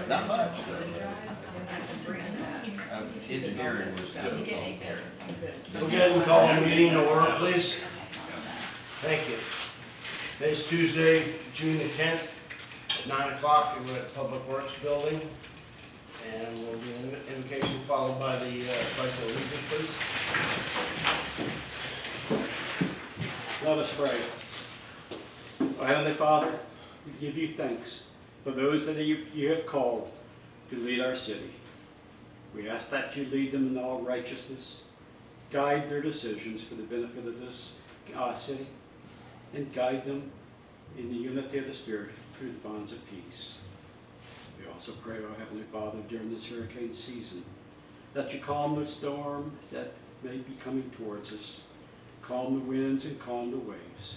Not much. Engineering was difficult. Go ahead and call the meeting to order, please. Thank you. Today's Tuesday, June the 10th, at 9 o'clock, we're at Public Works Building. And we'll do an invocation followed by the pledge of allegiance, please. Let us pray. Our Heavenly Father, we give you thanks for those that you have called to lead our city. We ask that you lead them in all righteousness, guide their decisions for the benefit of this city, and guide them in the unity of the Spirit through the bonds of peace. We also pray, our Heavenly Father, during this hurricane season, that you calm the storm that may be coming towards us, calm the winds and calm the waves.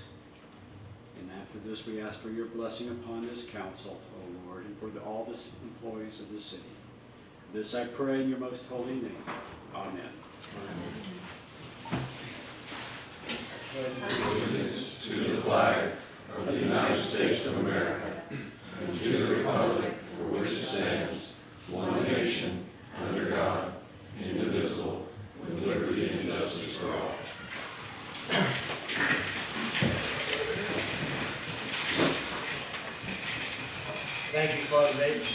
And after this, we ask for your blessing upon this council, O Lord, and for all the employees of the city. This I pray in your most holy name. Amen. Allegiance to the flag of the United States of America and to the republic for which it stands, one nation, under God, indivisible, with liberty and justice for all. Thank you, Father Bates.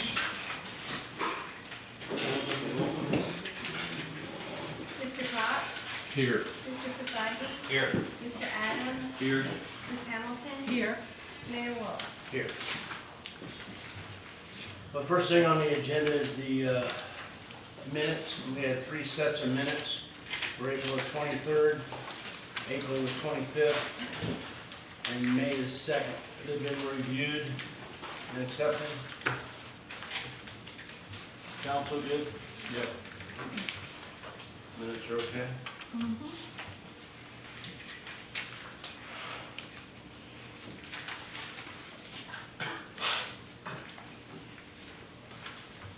Mr. Cox? Here. Mr. Fasagi? Here. Mr. Adams? Here. Ms. Hamilton? Here. Mayor Wolf? Here. The first thing on the agenda is the minutes. We had 3 sets of minutes for April the 23rd, April the 25th, and May the 2nd. They've been reviewed and accepted. Council good? Yep. Minutes are okay?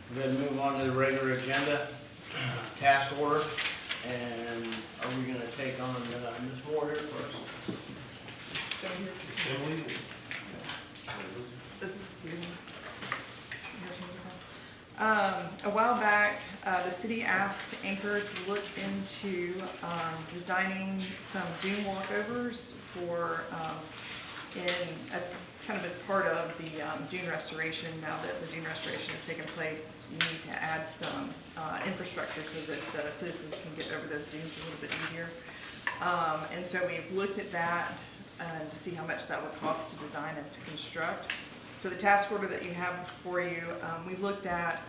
We're going to move on to the regular agenda, task order, and are we going to take on Ms. Moore here first? A while back, the city asked Anchor to look into designing some dune walkovers for, as part of the dune restoration. Now that the dune restoration has taken place, you need to add some infrastructure so that the citizens can get over those dunes a little bit easier. And so we've looked at that to see how much that would cost to design and to construct. So the task order that you have before you, we looked at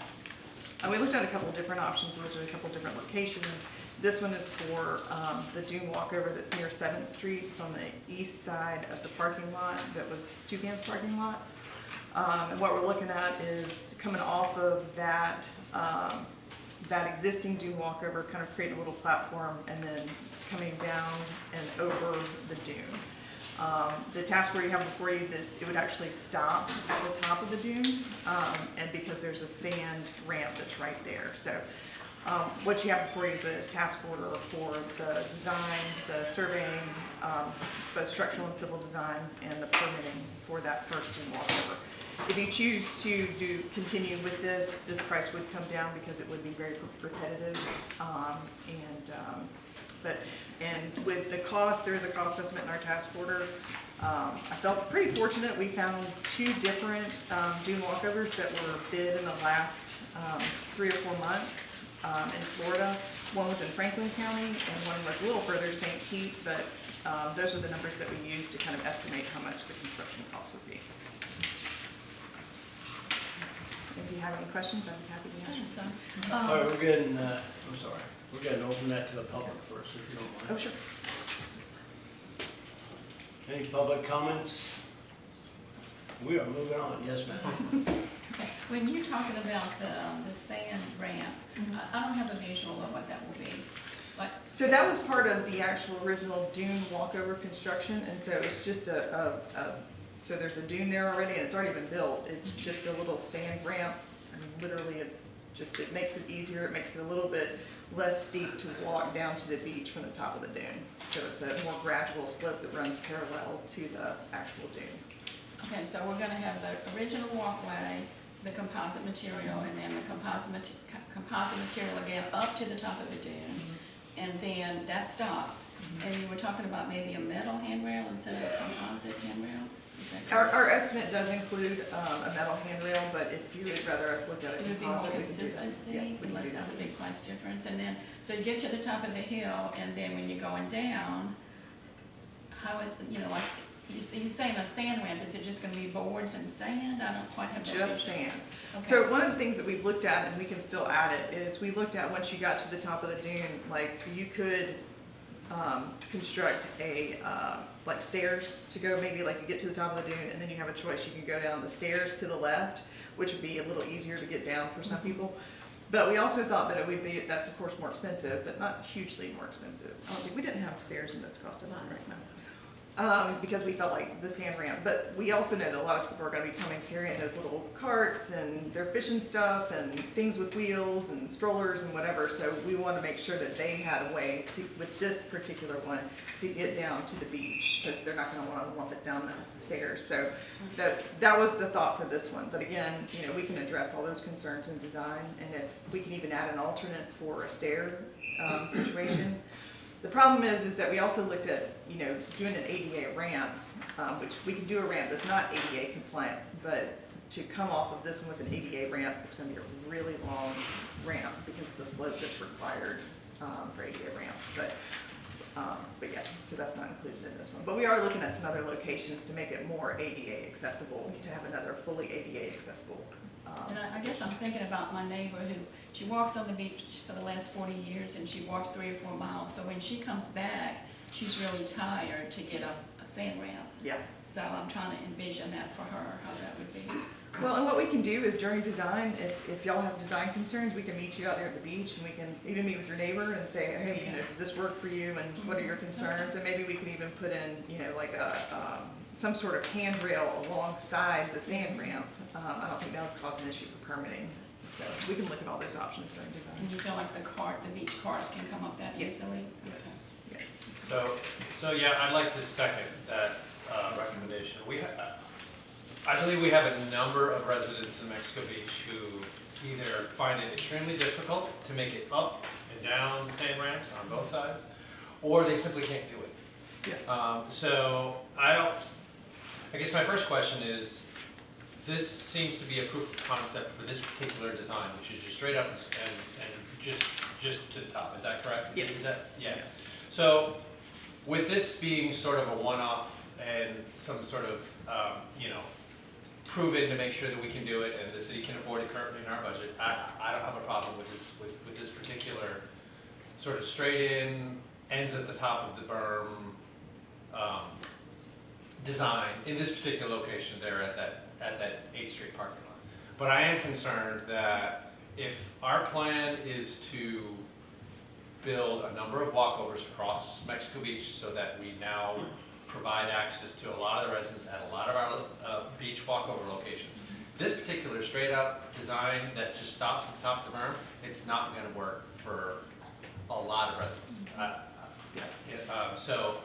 a couple different options. We looked at a couple different locations. This one is for the dune walkover that's near 7th Street. It's on the east side of the parking lot that was Toucan's parking lot. And what we're looking at is coming off of that existing dune walkover, kind of creating a little platform, and then coming down and over the dune. The task order you have before you, that it would actually stop at the top of the dune, and because there's a sand ramp that's right there. So what you have before you is a task order for the design, the surveying, both structural and civil design, and the permitting for that first dune walkover. If you choose to continue with this price would come down because it would be very repetitive, and with the cost, there is a cost estimate in our task order. I felt pretty fortunate. We found 2 different dune walkovers that were bid in the last 3 or 4 months in Florida. One was in Franklin County and one was a little further, St. Pete, but those are the numbers that we used to kind of estimate how much the construction cost would be. If you have any questions, I'd be happy to answer some. All right, we're getting, I'm sorry, we're going to open that to the public first, if you don't mind. Oh, sure. Any public comments? We are moving on. Yes, ma'am. Okay. When you're talking about the sand ramp, I don't have a visual of what that will be. Like, So that was part of the actual original dune walkover construction, and so it's just so there's a dune there already, and it's already been built. It's just a little sand ramp. I mean, literally, it makes it easier. It makes it a little bit less steep to walk down to the beach from the top of the dune. So it's a more gradual slope that runs parallel to the actual dune. Okay, so we're gonna have the original walkway, the composite material, and then the composite material again up to the top of the dune. And then that stops. And you were talking about maybe a metal handrail instead of a composite handrail? Is that correct? Our estimate does include a metal handrail, but if you would rather us look at a It would be more composite, we can do that. Yeah, consistency we can unless do there's that. a big price difference. And then, so you get to the top of the hill, and then when you're going down, how it, you know, like, you're saying a sand ramp, is it just gonna be boards and sand? I don't quite have that. Just picture. sand. Okay. So one of the things that we've looked at, and we can still add it, is we looked at once you got to the top of the dune, like you could construct a, like stairs to go, maybe like you get to the top of the dune and then you have a choice. You can go down the stairs to the left, which would be a little easier to get down for some people. But we also thought that it would be, that's of course more expensive, but not hugely more expensive. I don't think, we didn't have stairs in this cost estimate right now. Because we felt like the sand ramp, but we also know that a lot of people are gonna be coming carrying those little carts and they're fishing stuff and things with wheels and strollers and whatever, so we wanna make sure that they had a way to, with this particular one, to get down to the beach, because they're not gonna wanna lump it down the stairs, so that was the thought for this one, but again, you know, we can address all those concerns in design, and if we can even add an alternate for a stair, situation. The problem is that we also looked at, you know, doing an ADA ramp, which we can do a ramp that's not ADA compliant, but to come off of this one with an ADA ramp, it's gonna be a really long ramp because of the slope that's required, for ADA ramps, but yeah, so that's not included in this one. But we are looking at some other locations to make it more ADA accessible, to have another fully ADA accessible. And I guess I'm thinking about my neighbor who, she walks on the beach for the last 40 years and she walks 3 or 4 miles. So when she comes back, she's really tired to get up a sand ramp. Yeah. So I'm trying to envision that for her, how that would be. Well, and what we can do is during design, if y'all have design concerns, we can meet you out there at the beach and we can even meet with your neighbor and say, hey, you know, does this work for you and what are your concerns? And maybe we can even put in, you know, like some sort of handrail alongside the sand ramp. I don't think that would cause an issue for permitting. So we can look at all those options during design. And you feel like the beach cars can come up that Yes. easily? Yes. Okay. Yes. So yeah, I'd like to second that recommendation. I believe we have a number of residents in Mexico Beach who either find it extremely difficult to make it up and down the sand ramps on both sides, or they simply can't do it. Yeah. So I guess my first question is, this seems to be a proof of concept for this particular design, which is just straight up and just to the top. Is that correct? Yes. Is that, yeah. So with this being sort of a one-off and some sort of, you know, proven to make sure that we can do it and the city can afford it currently in our budget, I don't have a problem with this particular sort of straight in, ends at the top of the berm design in this particular location there at that 8th Street parking lot. But I am concerned that if our plan is to build a number of walkovers across Mexico Beach so that we now provide access to a lot of the residents at a lot of our beach walkover locations, this particular straight up design that just stops at the top of the berm, it's not going to work for a lot of residents. So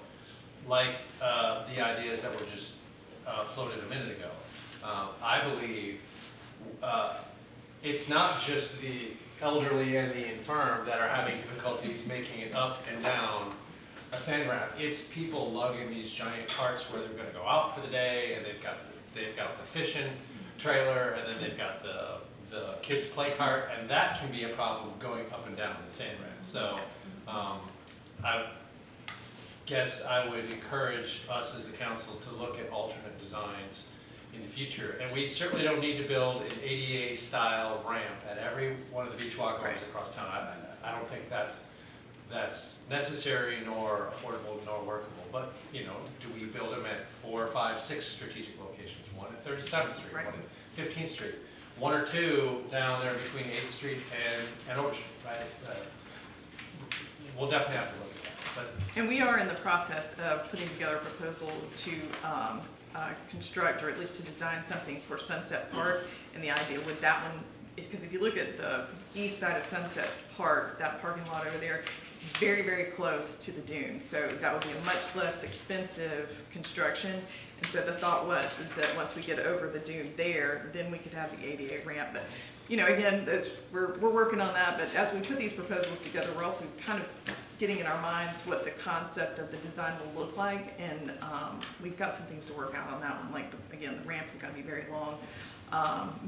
like the ideas that were just floated a minute ago, I believe it's not just the elderly and the infirm that are having difficulties making it up and down a sand ramp. It's people lugging these giant carts where they're going to go out for the day, and they've got the fishing trailer, and then they've got the kids' play cart, and that can be a problem going up and down the sand ramp. So I guess I would encourage us as the council to look at alternate designs in the future. And we certainly don't need to build an ADA style ramp at every one of the beach walkovers across town. I don't think that's necessary nor affordable nor workable. But, you know, do we build them at 4, 5, 6 strategic locations? One at 37th Street, Right. one at 15th Street, 1 or 2 down there between 8th Street and Oak Street, right? We'll definitely have to look at that. But And we are in the process of putting together a proposal to construct, or at least to design something for Sunset Park. And the idea with that one because if you look at the east side of Sunset Park, that parking lot over there, it's very, very close to the dune. So that would be a much less expensive construction. And so the thought is that once we get over the dune there, then we could have the ADA ramp. But, you know, again, we're working on that, but as we put these proposals together, we're also kind of getting in our minds what the concept of the design will look like, and we've got some things to work out on that one. Like, again, the ramps are going to be very long,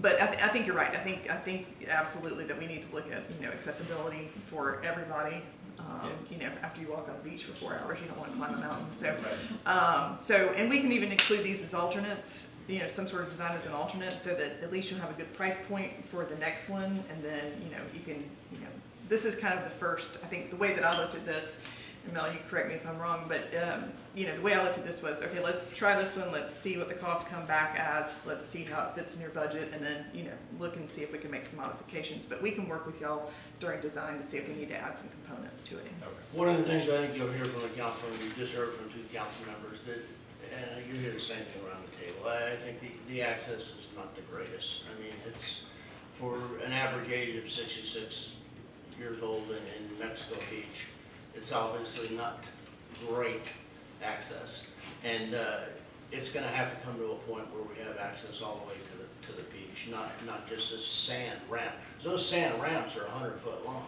but I think you're right. I think absolutely that we need to look at, you know, accessibility for everybody. You know, after you walk on the beach for 4 hours, you don't want to climb a mountain. So, and we can even include these as alternates. You know, some sort of design as an alternate, so that at least you have a good price point for the next one, and then, you know, you can, you know, this is kind of the first, I think the way that I looked at this, and Mel, you correct me if I'm wrong, but, you know, the way I looked at this was, okay, let's try this one, let's see what the costs come back as, let's see how it fits in your budget, and then, you know, look and see if we can make some modifications. But we can work with y'all during design to see if we need to add some components to it. One of the things I think you'll hear from the council, and we just heard from 2 council members, that you hear the same thing around the table. I think the access is not the greatest. I mean, it's for an average age of 66 years old in Mexico Beach, it's obviously not great access. And it's going to have to come to a point where we have access all the way to the beach, not just a sand ramp. Those sand ramps are 100-foot long.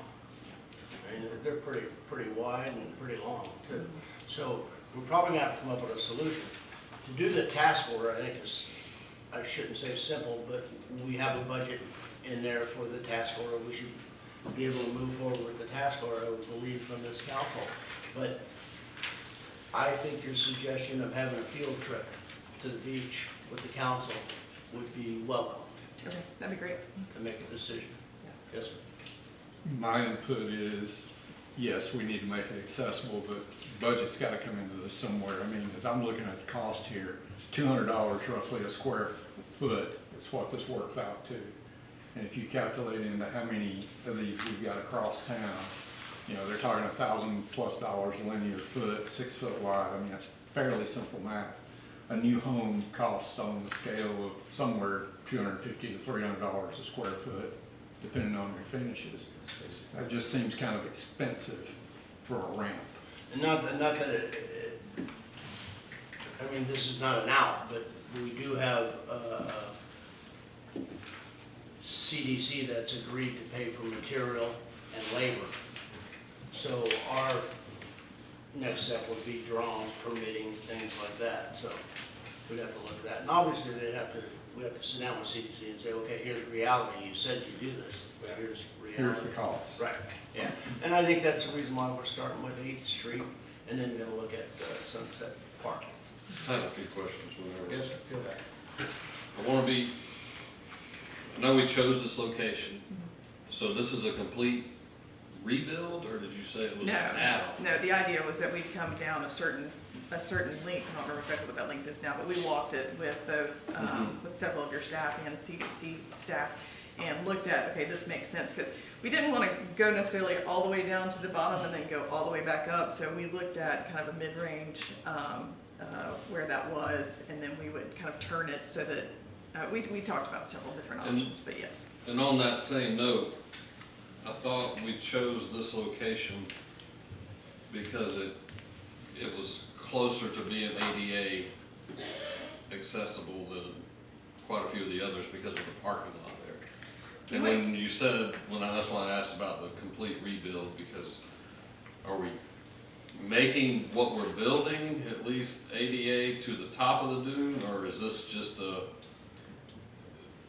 I mean, they're pretty wide and pretty long too. So we're probably going to have to come up with a solution. To do the task order, I think is, I shouldn't say simple, but we have a budget in there for the task order. We should be able to move forward with the task order, I would believe, from this council. But I think your suggestion of having a field trip to the beach with the council would be welcome Okay, that'd be great. to make a decision. Yes, sir. My input is, yes, we need to make it accessible, but budget's got to come into this somewhere. I mean, as I'm looking at the cost here, $200 roughly a square foot is what this works out to. And if you calculate into how many of these we've got across town, you know, they're talking $1,000+ a linear foot, 6 foot wide. I mean, that's fairly simple math. A new home costs on the scale of somewhere $250 to $300 a square foot, depending on your finishes. That just seems kind of expensive for a ramp. And not that I mean, this is not an out, but we do have CDC that's agreed to pay for material and labor. So our next step would be drawings, permitting, things like that. So we'd have to look at that. And obviously we have to sit down with CDC and say, okay, here's reality. You said you do this, but here's reality. Here's the cost. Right, yeah. And I think that's the reason why we're starting with 8th Street and then gonna look at Sunset Park. I have a few questions whenever. Yes, go ahead. I want to be, I know we chose this location, so this is a complete rebuild, or did you say it was an add-on? No, the idea was that we'd come down a certain length, I don't remember exactly what that length is now, but we walked it with both, with several of your staff and CDC staff, and looked at, okay, this makes sense, because we didn't want to go necessarily all the way down to the bottom and then go all the way back up, so we looked at kind of a mid-range, where that was, and then we would kind of turn it so that, we talked about several different options, but yes. And on that same note, I thought we chose this location because it was closer to being ADA accessible than quite a few of the others because of the parking lot there. And when you said, that's why I asked about the complete rebuild, because are we making what we're building at least ADA to the top of the dune, or is this just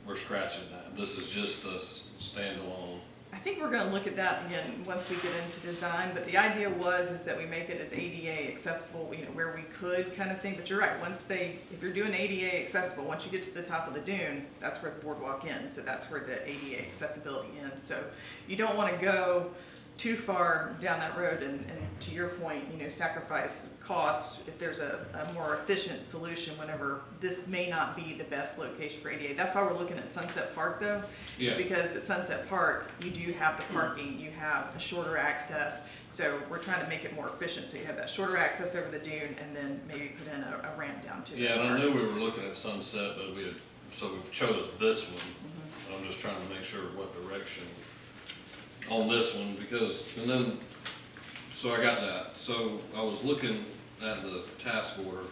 we're scratching that? This is just a standalone. I think we're going to look at that again once we get into design, but the idea is that we make it as ADA accessible, you know, where we could kind of thing. But you're right, if you're doing ADA accessible, once you get to the top of the dune, that's where the boardwalk ends. So that's where the ADA accessibility ends. So you don't want to go too far down that road and to your point, you know, sacrifice costs if there's a more efficient solution whenever this may not be the best location for ADA. That's why we're looking at Sunset Park though. Yeah. It's because at Sunset Park, you do have the parking, you have a shorter access. So we're trying to make it more efficient. So you have that shorter access over the dune and then maybe put in a ramp down to it. Yeah, and I knew we were looking at Sunset, but we had so we've chose this one. I'm just trying to make sure what direction on this one, because, and then, so I got that. So I was looking at the task order,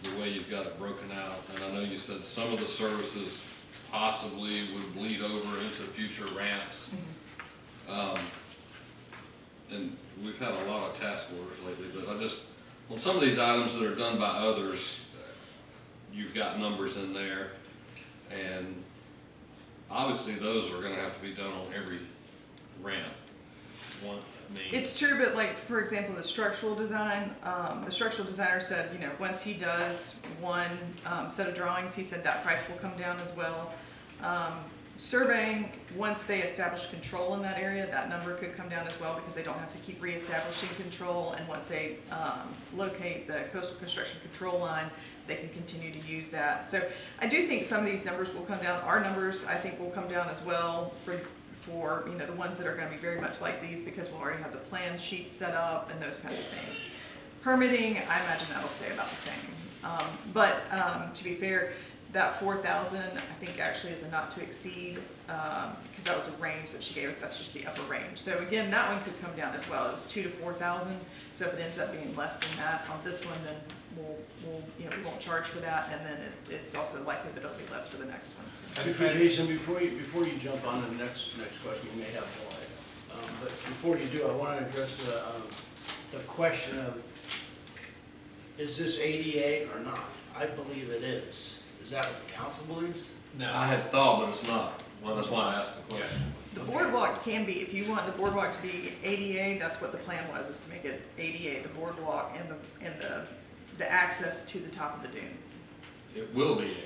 the way you've got it broken out, and I know you said some of the services possibly would bleed over into future ramps. And we've had a lot of task orders lately, but I just, on some of these items that are done by others, you've got numbers in there, and obviously those are gonna have to be done on every ramp. One, I mean. It's true, but like, for example, the structural design, the structural designer said, you know, once he does one set of drawings, he said that price will come down as well. Surveying, once they establish control in that area, that number could come down as well, because they don't have to keep reestablishing control, and once they locate the coastal construction control line, they can continue to use that. So I do think some of these numbers will come down. Our numbers, I think, will come down as well for you know, the ones that are going to be very much like these, because we'll already have the plan sheet set up and those kinds of things. Permitting, I imagine that'll stay about the same. But to be fair, that 4,000, I think actually is a not to exceed, because that was a range that she gave us. That's just the upper range. So again, that one could come down as well. It was 2,000 to 4,000. So if it ends up being less than that on this one, then we'll you know, we won't charge for that, and then it's also likely that it'll be less for the next one. So. Jason, before you jump on to the next question, you may have more. But before you do, I want to address the question of, is this ADA or not? I believe it is. Is that what the council believes? No. I had thought, but it's not. Well, that's why I asked the question. The boardwalk can be, if you want the boardwalk to be ADA, that's what the plan was, is to make it ADA, the boardwalk and the access to the top of the dune. It will be ADA.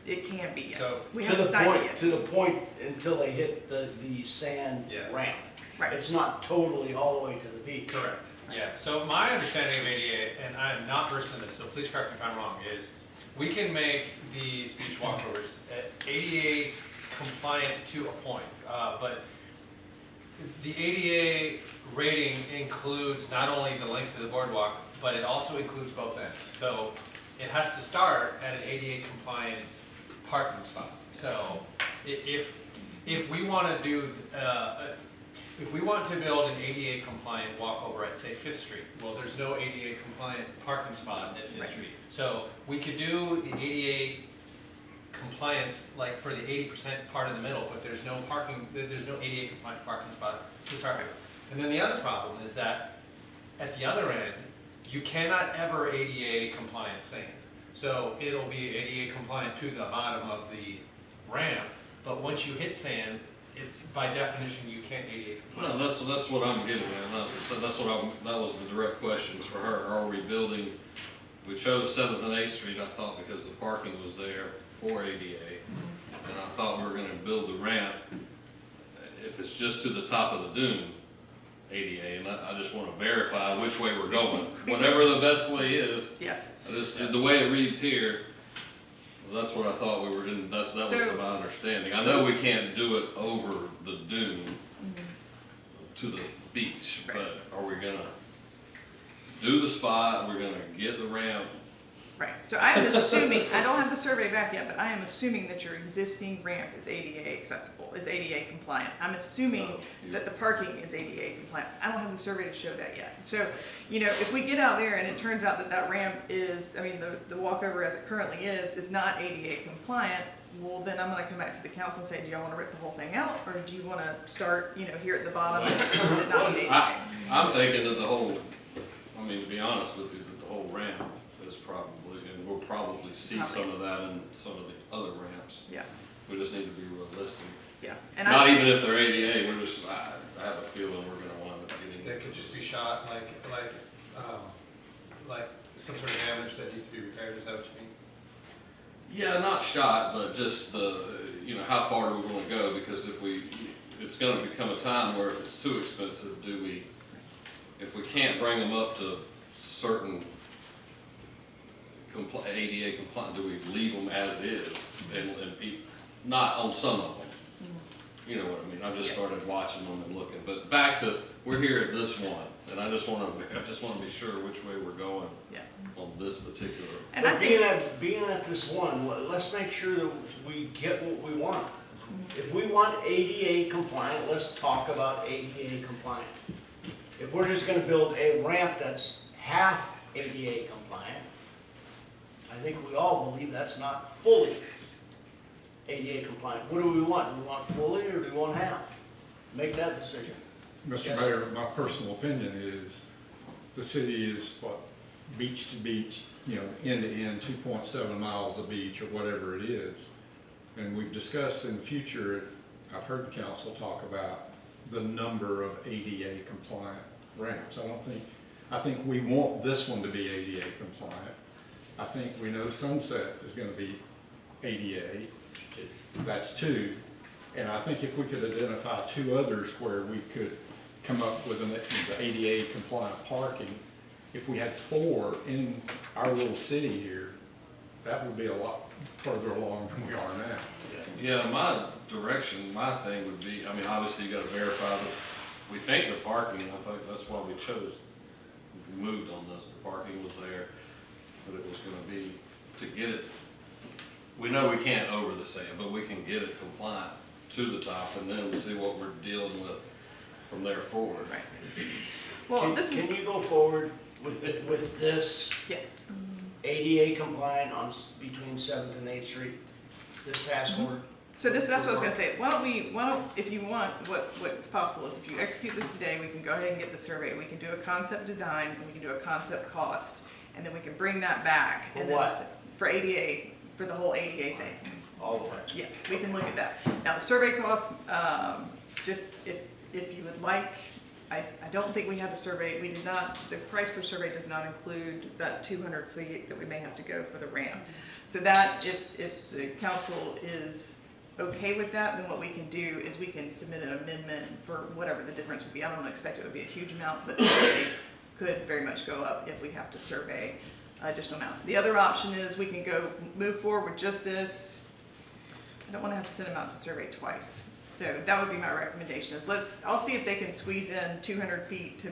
It can be, yes. So, We To haven't the decided point, yet. to the point until they hit the sand Yes. ramp. Right. It's not totally all the way to the beach. Correct. Yeah, so my understanding of ADA, and I am not versed in this, so please correct me if I'm wrong, is we can make these beach walkovers ADA compliant to a point, but the ADA rating includes not only the length of the boardwalk, but it also includes both ends. So it has to start at an ADA compliant parking spot. So if we want to do, if we want to build an ADA compliant walkover at, say, 5th Street, well, there's no ADA compliant parking spot at 5th Right. Street. So we could do the ADA compliance, like for the 80% part in the middle, but there's no parking, there's no ADA compliant parking spot to start with. And then the other problem is that at the other end, you cannot ever ADA compliant sand. So it'll be ADA compliant to the bottom of the ramp, but once you hit sand, it's by definition you can't ADA compliant. No, that's what I'm getting at. That's what that was the direct questions for her. Are we building? We chose 7th and 8th Street, I thought, because the parking was there for ADA, and I thought we were going to build the ramp. If it's just to the top of the dune, ADA, and I just want to verify which way we're going. Whatever the best way is. Yes. The way it reads here, that's what I thought we were doing. That was my understanding. I know we can't do it over the dune to the beach, but are we gonna do the spot? We're gonna get the ramp. Right, so I am assuming, I don't have the survey back yet, but I am assuming that your existing ramp is ADA accessible, is ADA compliant. I'm assuming that the parking is ADA compliant. I don't have the survey to show that yet. So, you know, if we get out there and it turns out that that ramp is, I mean, the walkover as it currently is not ADA compliant, well, then I'm gonna come back to the council and say, do y'all wanna rip the whole thing out, or do you wanna start, you know, here at the bottom and not need ADA? I'm thinking that the whole, I mean, to be honest with you, that the whole ramp is probably, and we'll probably see some of that in some of the other ramps. Yeah, We just need to be realistic. yeah. And Not even if they're ADA, we're just, I have a feeling we're gonna wind up getting. That could just be shot like some sort of damage that needs to be repaired, is that what you mean? Yeah, not shot, but just the, you know, how far do we wanna go? Because it's gonna become a time where if it's too expensive, if we can't bring them up to certain ADA compliant, do we leave them as is and not on some of them? You know what I mean? I've just started watching them and looking, but back to, we're here at this one. And I just wanna be sure which way we're going Yeah. on this particular. And I But think, being at this one, let's make sure that we get what we want. If we want ADA compliant, let's talk about ADA compliant. If we're just gonna build a ramp that's half ADA compliant, I think we all believe that's not fully ADA compliant. What do we want? Do we want fully or do we want half? Make that decision. Mr. Yes. Mayor, my personal opinion is the city is what, beach to beach, end to end, 2.7 miles of beach or whatever it is. And we've discussed in the future, I've heard the council talk about the number of ADA compliant ramps. I think we want this one to be ADA compliant. I think we know Sunset is gonna be ADA, that's 2. And I think if we could identify 2 others where we could come up with the ADA compliant parking, if we had 4 in our little city here, that would be a lot further along than we are now. Yeah, my thing would be, I mean, obviously you gotta verify that we think the parking, I think that's why we chose, we moved on this, the parking was there, but it was gonna be, to get it, we know we can't over the sand, but we can get it compliant to the top and then see what we're dealing with from there forward. right. Well, this is, Can you go forward with this yeah. ADA compliant between 7th and 8th Street, this task order? So that's what I was gonna say. Why don't, if you want, what's possible is if you execute this today, we can go ahead and get the survey. We can do a concept design, and we can do a concept cost, and then we can bring that back. For and then what? For ADA, for the whole ADA thing. All the way. Yes, we can look at that. Now, the survey cost, just if you would like, I don't think we have a survey. We did not, the price per survey does not include that 200 feet that we may have to go for the ramp. So that, if the council is okay with that, then what we can do is we can submit an amendment for whatever the difference would be. I don't expect it would be a huge amount, but the survey could very much go up if we have to survey additional amount. The other option is we can move forward with just this. I don't want to have to send them out to survey twice. So that would be my recommendation is I'll see if they can squeeze in 200 feet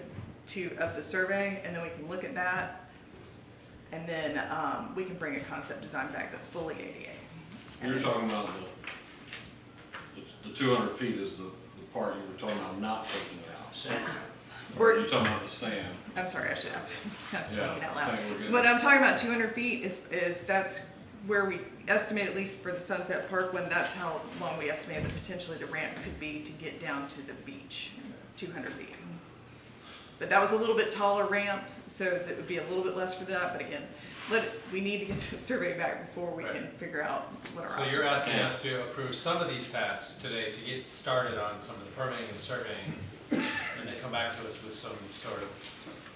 of the survey, and then we can look at that. And then we can bring a concept design back that's fully ADA. You're talking about the 200 feet is the part you were talking about not taking out. Sand. Or you're talking about the sand. I'm sorry, I should have kind of Yeah, thinking out I loud. think we're good. When I'm talking about 200 feet is that's where we estimate, at least for the Sunset Park one, that's how long we estimate that potentially the ramp could be to get down to the beach, 200 feet. But that was a little bit taller ramp, so that would be a little bit less for that, but again, we need to get the survey back before we can figure out what our So options are. you're asking us to approve some of these tasks today to get started on some of the permitting and surveying, and then come back to us with some sort of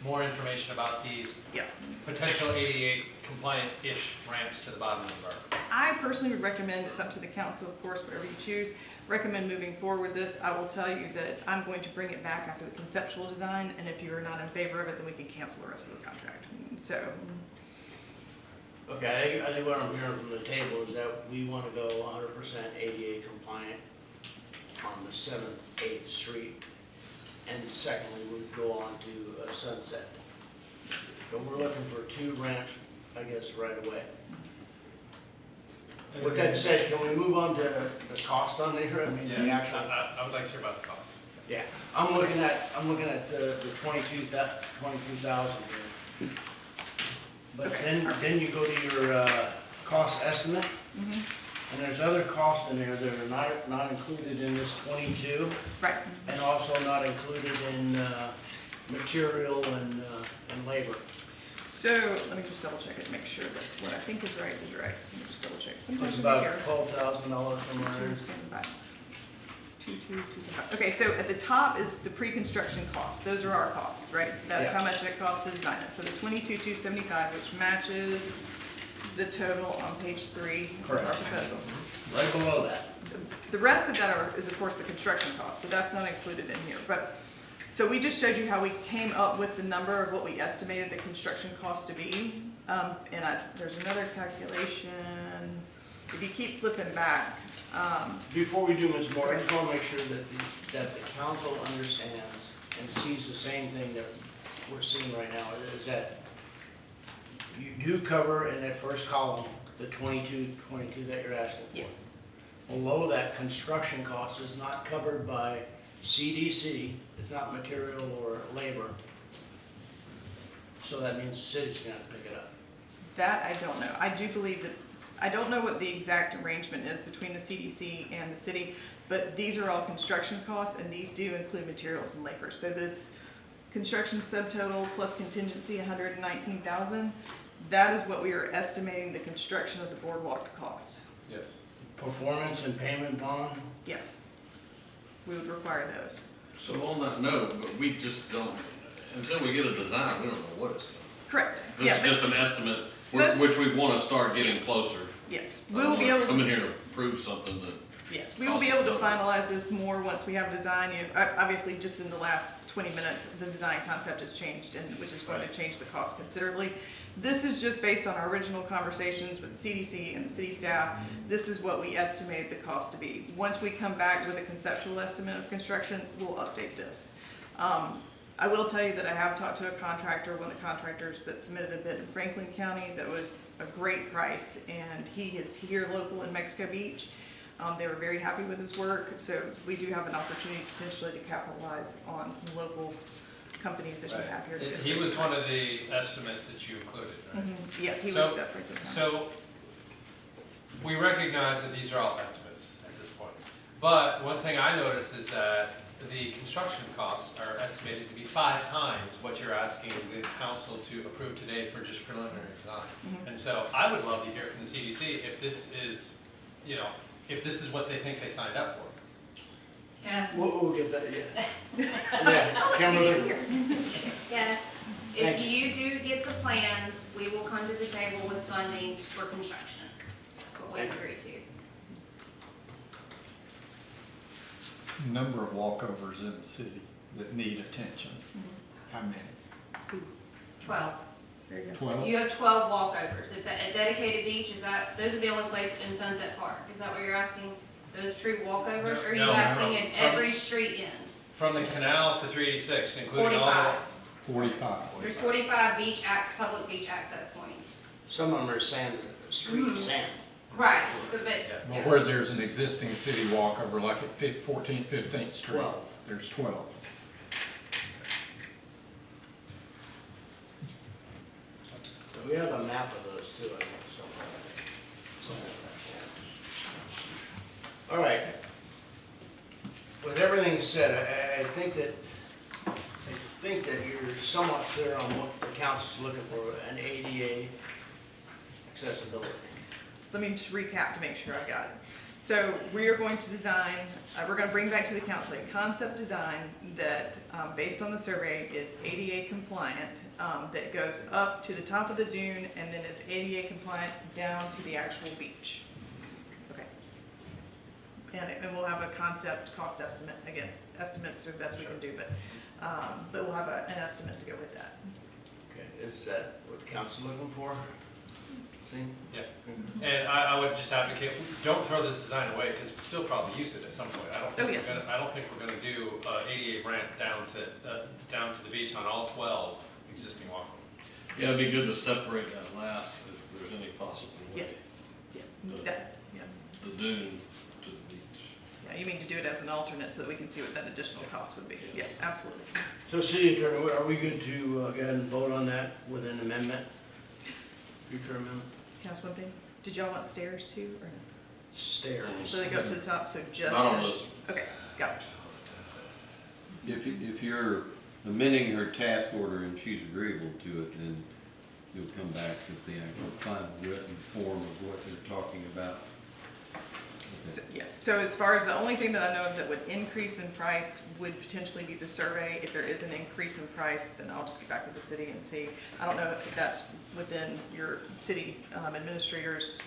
more information about these Yeah. potential 88 compliant-ish ramps to the bottom of the river. I personally would recommend, it's up to the council, of course, whatever you choose, recommend moving forward with this. I will tell you that I'm going to bring it back after the conceptual design, and if you are not in favor of it, then we can cancel the rest of the contract. So, Okay, I think what I'm hearing from the table is that we want to go 100% ADA compliant on the 7th, 8th Street. And secondly, we'd go on to Sunset. So we're looking for 2 ramps, I guess, right away. With that said, can we move on to the cost on there? I mean, the Yeah, actual. I would like to hear about the cost. Yeah, I'm looking at the 22,000 here. But Okay, then you go to your cost estimate, mhm, and there's other costs in there that are not included in this 22, right. and also not included in material and labor. So, let me just double check it, make sure that what I think is right is right. Let me just double check. Sometimes It's when you about hear- $12,000 somewhere. 275. 2225. Okay, so at the top is the pre-construction costs. Those are our costs, right? So that's how Yeah. much it costs to design it. So the 22,275, which matches the total on page 3 of our Correct. proposal. Right below that. The rest of that is, of course, the construction cost, so that's not included in here. But, so we just showed you how we came up with the number of what we estimated the construction cost to be. There's another calculation. If you keep flipping back, Before we do, Ms. Moore, I just want to make sure that the council understands and sees the same thing we're seeing right now is that you do cover in that first column, the 22 that you're asking for. Yes. Below that, construction cost is not covered by CDC, it's not material or labor. So that means the city's gonna have to pick it up. That I don't know. I do believe that, I don't know what the exact arrangement is between the CDC and the city, but these are all construction costs, and these do include materials and labor. So this construction subtotal plus contingency, 119,000, that is what we are estimating the construction of the boardwalk to cost. Yes. Performance and payment bond, Yes. We would require those. So on that note, but we just don't, until we get a design, we don't know what it's gonna Correct. be. Yeah, This is just an estimate, Most- which we wanna start getting closer. yes. We will be able Come in to, here to prove something that, yes, we will be able to finalize this more once we have design. Obviously, just in the last 20 minutes, the design concept has changed, and which is going to change the cost considerably. This is just based on our original conversations with CDC and the city staff. This is what we estimate the cost to be. Once we come back with a conceptual estimate of construction, we'll update this. I will tell you that I have talked to a contractor, one of the contractors that submitted a bid in Franklin County that was a great price, and he is here local in Mexico Beach. They were very happy with his work, so we do have an opportunity potentially to capitalize on some local companies that you have here. Right. He was one of the estimates that you included, right? Yeah, he So- was that Franklin County. So, we recognize that these are all estimates at this point. But one thing I noticed is that the construction costs are estimated to be 5 times what you're asking the council to approve today for just preliminary design. And so I would love to hear from the CDC if this is, you know, if this is what they think they signed up for. Yes. we'll get that, yeah. Yeah, Kimberly, Yes. Thank If you do get the plans, we will come to the table with funding for construction. That's what we agree to. Number of walkovers in the city that need attention. How many? 12. Very good. 12? You have 12 walkovers. At the dedicated beach, those are the only places in Sunset Park? Is that what you're asking? Those true walkovers? Or are you No, asking no. in every street end? From the canal to 386, including all 45. 45. There's 45 public beach access points. some of them are sand, street sand. Right, but, Well, where there's an existing city walkover, like at 14th, 15th Street, 12. there's 12. So we have a map of those too, I think, somewhere. All right. With everything said, I think that you're somewhat clear on what the council's looking for, an ADA accessibility. Let me just recap to make sure I got it. So we are going to design, we're going to bring back to the council a concept design that, based on the survey, is ADA compliant, that goes up to the top of the dune and then is ADA compliant down to the actual beach. Okay. And we'll have a concept cost estimate. Again, estimates are the best we can do, but we'll have an estimate to go with that. Okay, is that what the council's looking for? See? Yeah, and I would just advocate, don't throw this design away, because we'll still probably use it at some point. I don't think we're gonna do ADA ramp down to the beach on all 12 existing walkways. yeah, it'd be good to separate that last, if there's any possible way. Yeah, The dune to the beach. yeah, you mean to do it as an alternate so that we can see what that additional cost would be? Yeah, absolutely. So city attorney, are we good to go ahead and vote on that with an amendment? Future amendment? Can I ask one thing? Did y'all want stairs too, or no? Stairs. So they go up to the top, so just. Not on this. Okay, got it. If you're amending her task order and she's agreeable to it, then you'll come back with the actual final written form of what they're talking about. So, yes, so as far as the only thing that I know of that would increase in price would potentially be the survey. If there is an increase in price, then I'll just get back with the city and see. I don't know if that's within your city administrator's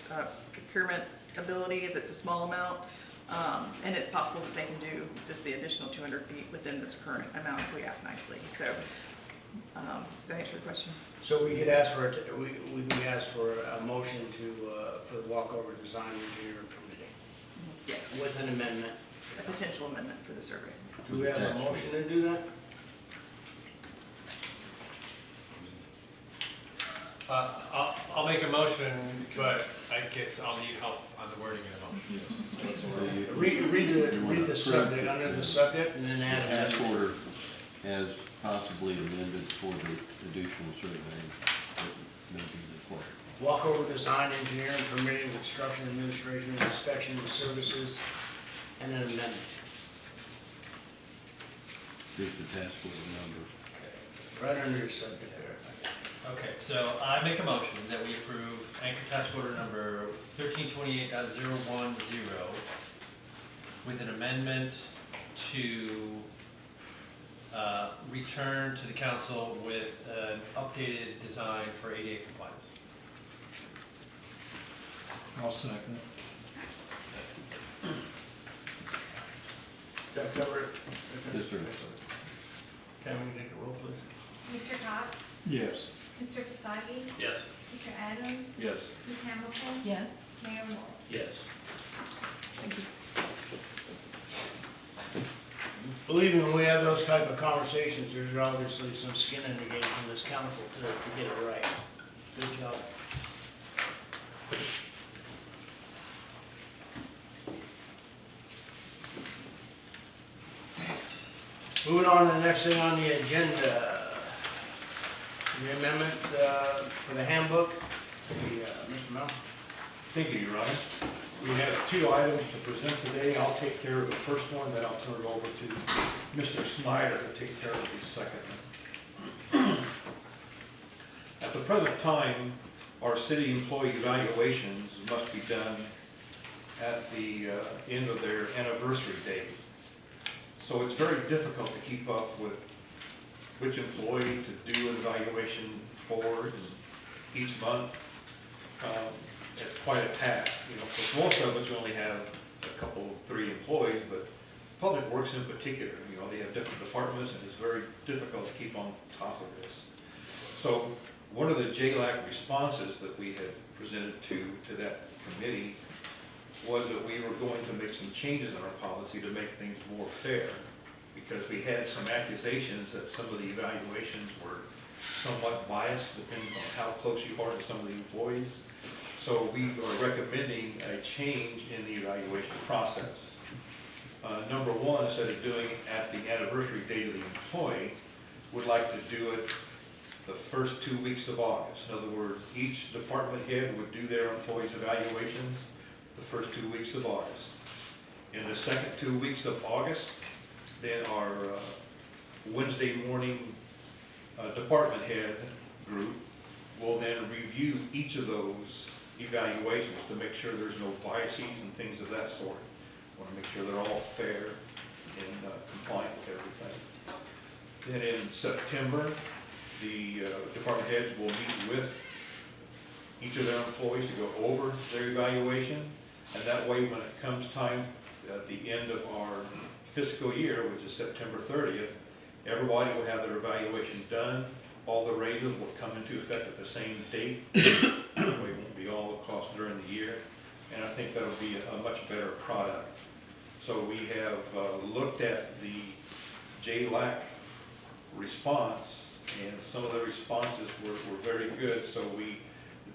procurement ability, if it's a small amount. And it's possible that they can do just the additional 200 feet within this current amount if we ask nicely. So, does that answer your question? So we could ask for, we can ask for a motion for the walkover design engineer committee Yes, with an amendment. a potential amendment for the survey. Do we have a motion to do that? I'll make a motion, but I guess I'll need help on the wording of the motion. Read the subject, under the subject, and then add Task that. order as possibly amended for the additional survey that may be required. Walkover design, engineering, permitting, construction, administration, inspection, and services, and an amendment. Here's the task order number. Right under your subject there. Okay, so I make a motion that we approve anchor task order number 1328.010 with an amendment to return to the council with an updated design for ADA compliance. I'll second. Does that cover it? Yes, sir. Can we take a roll, please? Mr. Cox? Yes. Mr. Kasagi? Yes. Mr. Adams? Yes. Ms. Hamilton? Yes. Mayor Moore? Yes. Thank you. Believe me, when we have those type of conversations, there's obviously some skin in the game from this council to get it right. Good job. Moving on to the next thing on the agenda. The amendment for the handbook. Mr. Mel? Thank you, Your Honor. We have two items to present today. I'll take care of the first one, then I'll turn it over to Mr. Snyder to take care of the second. At the present time, our city employee evaluations must be done at the end of their anniversary date. So it's very difficult to keep up with which employee to do an evaluation for each month. It's quite a task, you know. For most of us, we only have a couple, 3 employees, but Public Works in particular, you know, they have different departments, and it's very difficult to keep on top of this. So one of the JLAC responses that we had presented to that committee was that we were going to make some changes in our policy to make things more fair, because we had some accusations that some of the evaluations were somewhat biased depending on how close you are to some of the employees. So we are recommending a change in the evaluation process. Number one, instead of doing it at the anniversary date of the employee, would like to do it the first 2 weeks of August. In other words, each department head would do their employees' evaluations the first 2 weeks of August. In the second 2 weeks of August, then our Wednesday morning department head group will then review each of those evaluations to make sure there's no biases and things of that sort. Want to make sure they're all fair and compliant with everything. Then in September, the department heads will meet with each of their employees to go over their evaluation, and that way when it comes time at the end of our fiscal year, which is September 30th, everybody will have their evaluation done. All the raises will come into effect at the same date. It won't be all across during the year, and I think that'll be a much better product. So we have looked at the JLAC response, and some of the responses were very good, so we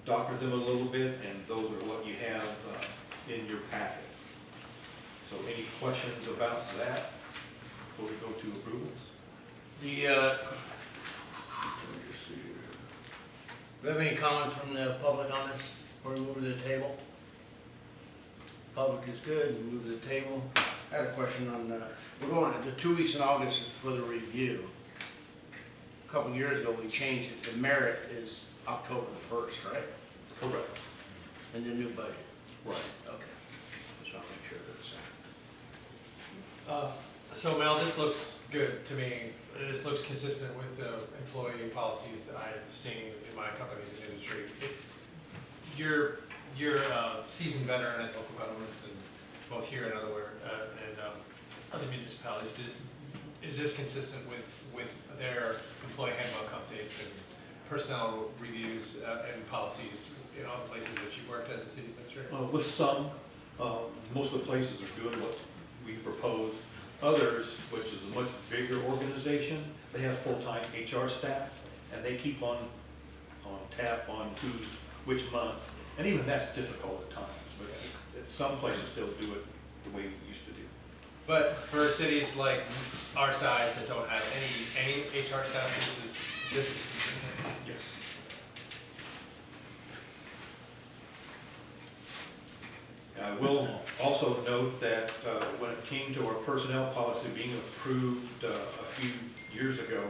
doctored them a little bit, and those are what you have in your packet. So any questions about that before we go to approvals? Do you have any comments from the public on this before we move to the table? Public is good, we move to the table. I had a question on, we're going, the 2 weeks in August is for the review. A couple years ago, we changed it, the merit is October the 1st, right? Correct. In the new budget? Right. Okay. Just want to make sure that's. So Mel, this looks good to me. This looks consistent with the employee policies that I've seen in my companies and industry. You're a seasoned veteran at local governments, and both here and other municipalities. Is this consistent with their employee handbook updates and personnel reviews and policies in all the places that you've worked as a city administrator? With some, most of the places are doing what we propose. Others, which is a much bigger organization, they have full-time HR staff, and they keep on on tap on which month. And even that's difficult at times, but some places still do it the way we used to do. But for cities like our size that don't have any HR staff, this is consistent. Yes. I will also note that when it came to our personnel policy being approved a few years ago,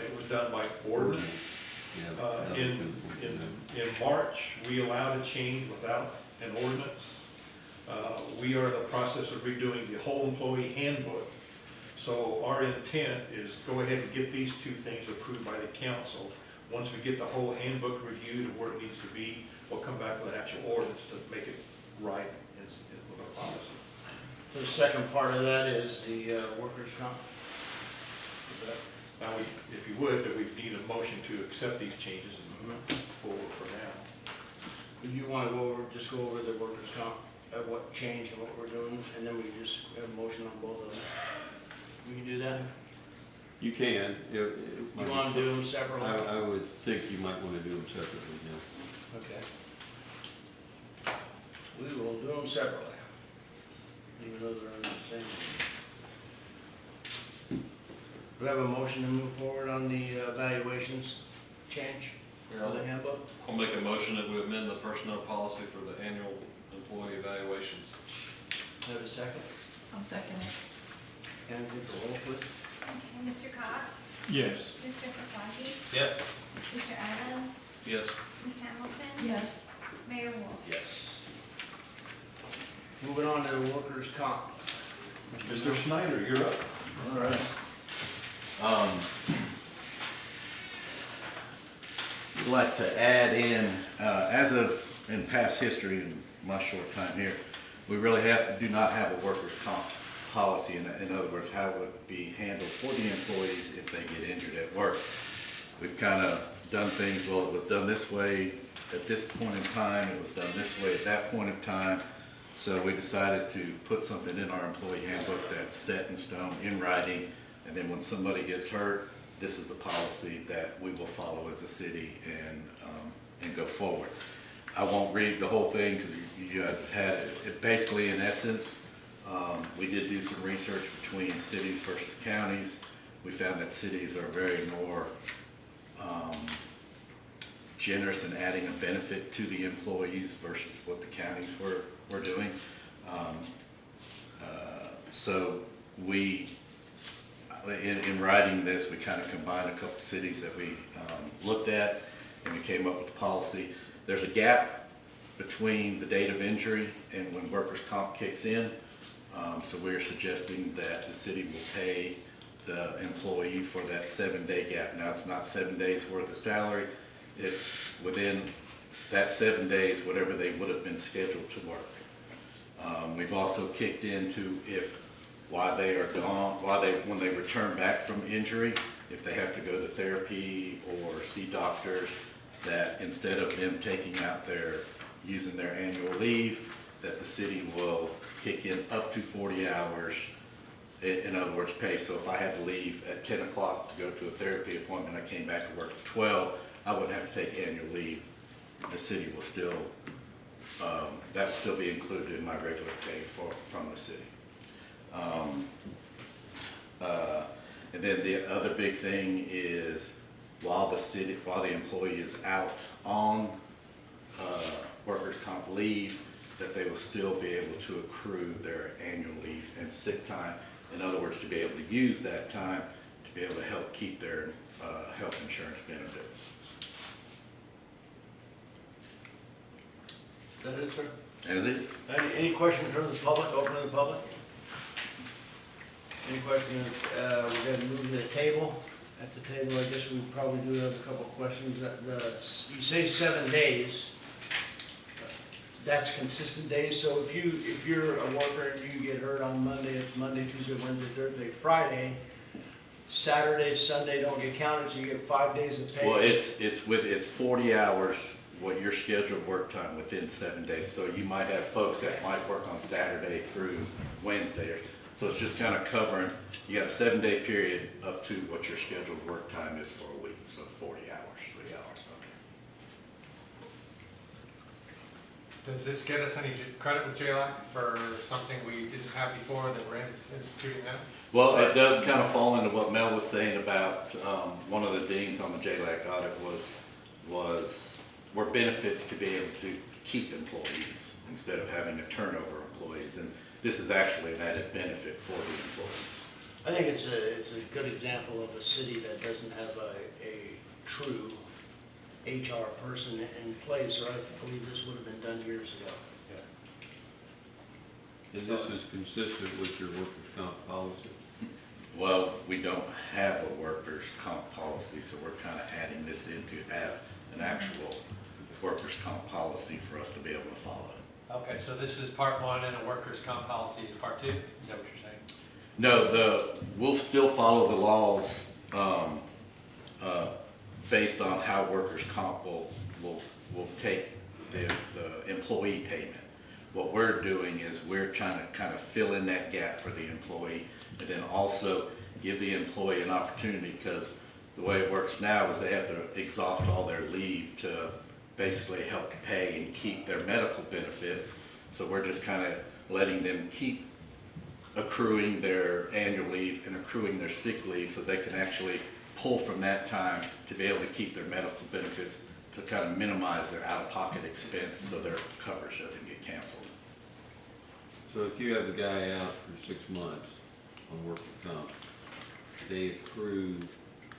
it was done by ordinance. Yeah, In March, we allowed a change without an ordinance. We are in the process of redoing the whole employee handbook. So our intent is go ahead and get these two things approved by the council. Once we get the whole handbook reviewed and where it needs to be, we'll come back with an actual ordinance to make it right with our policies. So the second part of that is the workers' comp. Now, if you would, we need a motion to accept these changes and move forward for now. Do you want to just go over the workers' comp, what change and what we're doing, and then we just have a motion on both of them? We can do that? You can. You want to do them separately? I would think you might want to do them separately, yeah. Okay. We will do them separately, even though they're under the same. Do we have a motion to move forward on the evaluations change of the handbook? I'll make a motion that we amend the personnel policy for the annual employee evaluations. Have a second? I'll second it. And take the roll, please. Okay, Mr. Cox? Yes. Mr. Fasagi? Yes. Mr. Adams? Yes. Ms. Hamilton? Yes. Mayor Wolf? Yes. Moving on to the workers' comp. Mr. Snyder, you're up. All right. We'd like to add in, as of in past history, in my short time here, we really do not have a workers' comp policy. In other words, how it would be handled for the employees if they get injured at work. We've kind of done things, well, it was done this way at this point in time, it was done this way at that point in time. So we decided to put something in our employee handbook that's set in stone, in writing, and then when somebody gets hurt, this is the policy that we will follow as a city and go forward. I won't read the whole thing because you guys have had it. Basically, in essence, we did do some research between cities versus counties. We found that cities are very more generous in adding a benefit to the employees versus what the counties were doing. So we, in writing this, we kind of combined a couple of cities that we looked at, and we came up with the policy. There's a gap between the date of injury and when workers' comp kicks in. So we're suggesting that the city will pay the employee for that 7-day gap. Now, it's not 7 days worth of salary. It's within that 7 days, whatever they would have been scheduled to work. We've also kicked into while they are gone, when they return back from injury, if they have to go to therapy or see doctors, that instead of them using their annual leave, that the city will kick in up to 40 hours, in other words, pay. So if I had to leave at 10 o'clock to go to a therapy appointment, I came back to work at 12, I wouldn't have to take annual leave. The city will still, that will still be included in my regular pay from the city. And then the other big thing is while the employee is out on workers' comp leave, that they will still be able to accrue their annual leave and sick time. In other words, to be able to use that time to be able to help keep their health insurance benefits. Is that it, sir? Is it? Any questions from the public, open to the public? Any questions? We're going to move to the table. At the table, I guess we probably do have a couple of questions. You say 7 days. That's consistent days. So if you're a worker and you get hurt on Monday, it's Monday, Tuesday, Wednesday, Thursday, Friday. Saturday, Sunday don't get counted, so you get 5 days of pay. Well, it's 40 hours what your scheduled work time within 7 days. So you might have folks that might work on Saturday through Wednesday. So it's just kind of covering, you got a 7-day period up to what your scheduled work time is for a week. So 40 hours, 3 hours. Does this get us any credit with JLAC for something we didn't have before that we're instituting now? Well, it does kind of fall into what Mel was saying about, one of the dings on the JLAC audit was were benefits to be able to keep employees instead of having to turn over employees. And this is actually an added benefit for the employees. I think it's a good example of a city that doesn't have a true HR person in place, or I believe this would have been done years ago. And this is consistent with your workers' comp policy? Well, we don't have a workers' comp policy, so we're kind of adding this in to have an actual workers' comp policy for us to be able to follow. Okay, so this is part one and a workers' comp policy is part two? Is that what you're saying? No, we'll still follow the laws, based on how workers' comp will take the employee payment. What we're doing is we're trying to kind of fill in that gap for the employee, and then also give the employee an opportunity, because the way it works now is they have to exhaust all their leave to basically help pay and keep their medical benefits. So we're just kind of letting them keep accruing their annual leave and accruing their sick leave, so they can actually pull from that time to be able to keep their medical benefits, to kind of minimize their out-of-pocket expense so their coverage doesn't get canceled. So if you have a guy out for 6 months on workers' comp, they accrue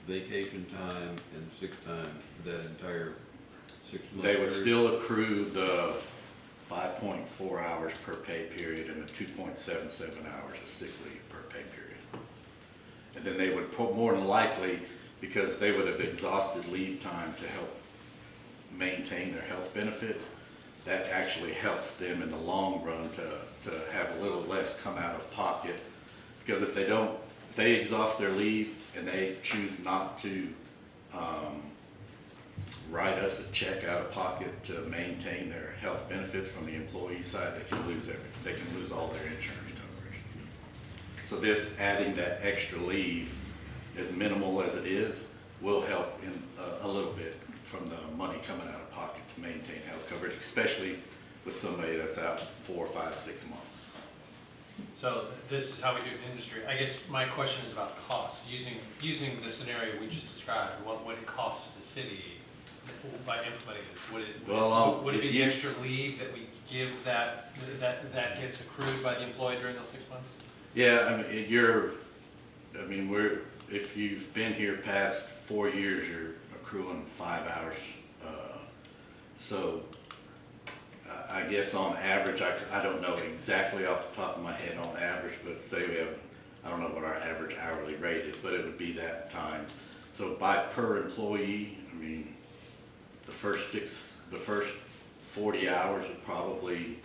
vacation time and sick time for that entire 6 months? They would still accrue the 5.4 hours per pay period and the 2.77 hours of sick leave per pay period. And then they would put, more than likely, because they would have exhausted leave time to help maintain their health benefits, that actually helps them in the long run to have a little less come out of pocket. Because if they exhaust their leave and they choose not to write us a check out of pocket to maintain their health benefits from the employee side, they can lose everything. They can lose all their insurance coverage. So this, adding that extra leave, as minimal as it is, will help in a little bit from the money coming out of pocket to maintain health coverage, especially with somebody that's out 4, 5, 6 months. So this is how we do it in industry. I guess my question is about cost. Using the scenario we just described, what would it cost the city by implementing this? Would it be the extra leave that we give that gets accrued by the employee during those 6 months? Yeah, if you've been here past 4 years, you're accruing 5 hours. So I guess on average, I don't know exactly off the top of my head on average, but say we have, I don't know what our average hourly rate is, but it would be that time. So per employee, the first 40 hours is probably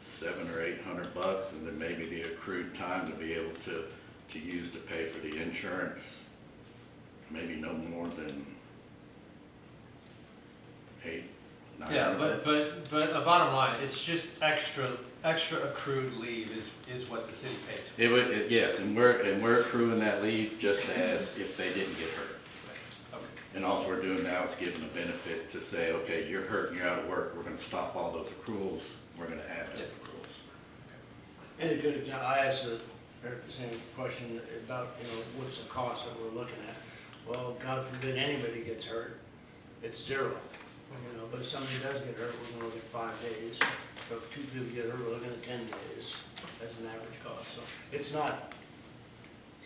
$700 or $800, and then maybe the accrued time to be able to use to pay for the insurance, maybe no more than $800, $900. Yeah, but a bottom line, it's just extra accrued leave is what the city pays for. Yes, and we're accruing that leave just as if they didn't get hurt. Okay. And all we're doing now is giving a benefit to say, okay, you're hurt and you're out of work, we're gonna stop all those accruals, we're gonna add those accruals. And a good example, I asked Eric the same question about, what's the cost that we're looking at? Well, God forbid anybody gets hurt, it's zero. But if somebody does get hurt, we're gonna look at 5 days. So if 2 people get hurt, we're looking at 10 days as an average cost. So it's not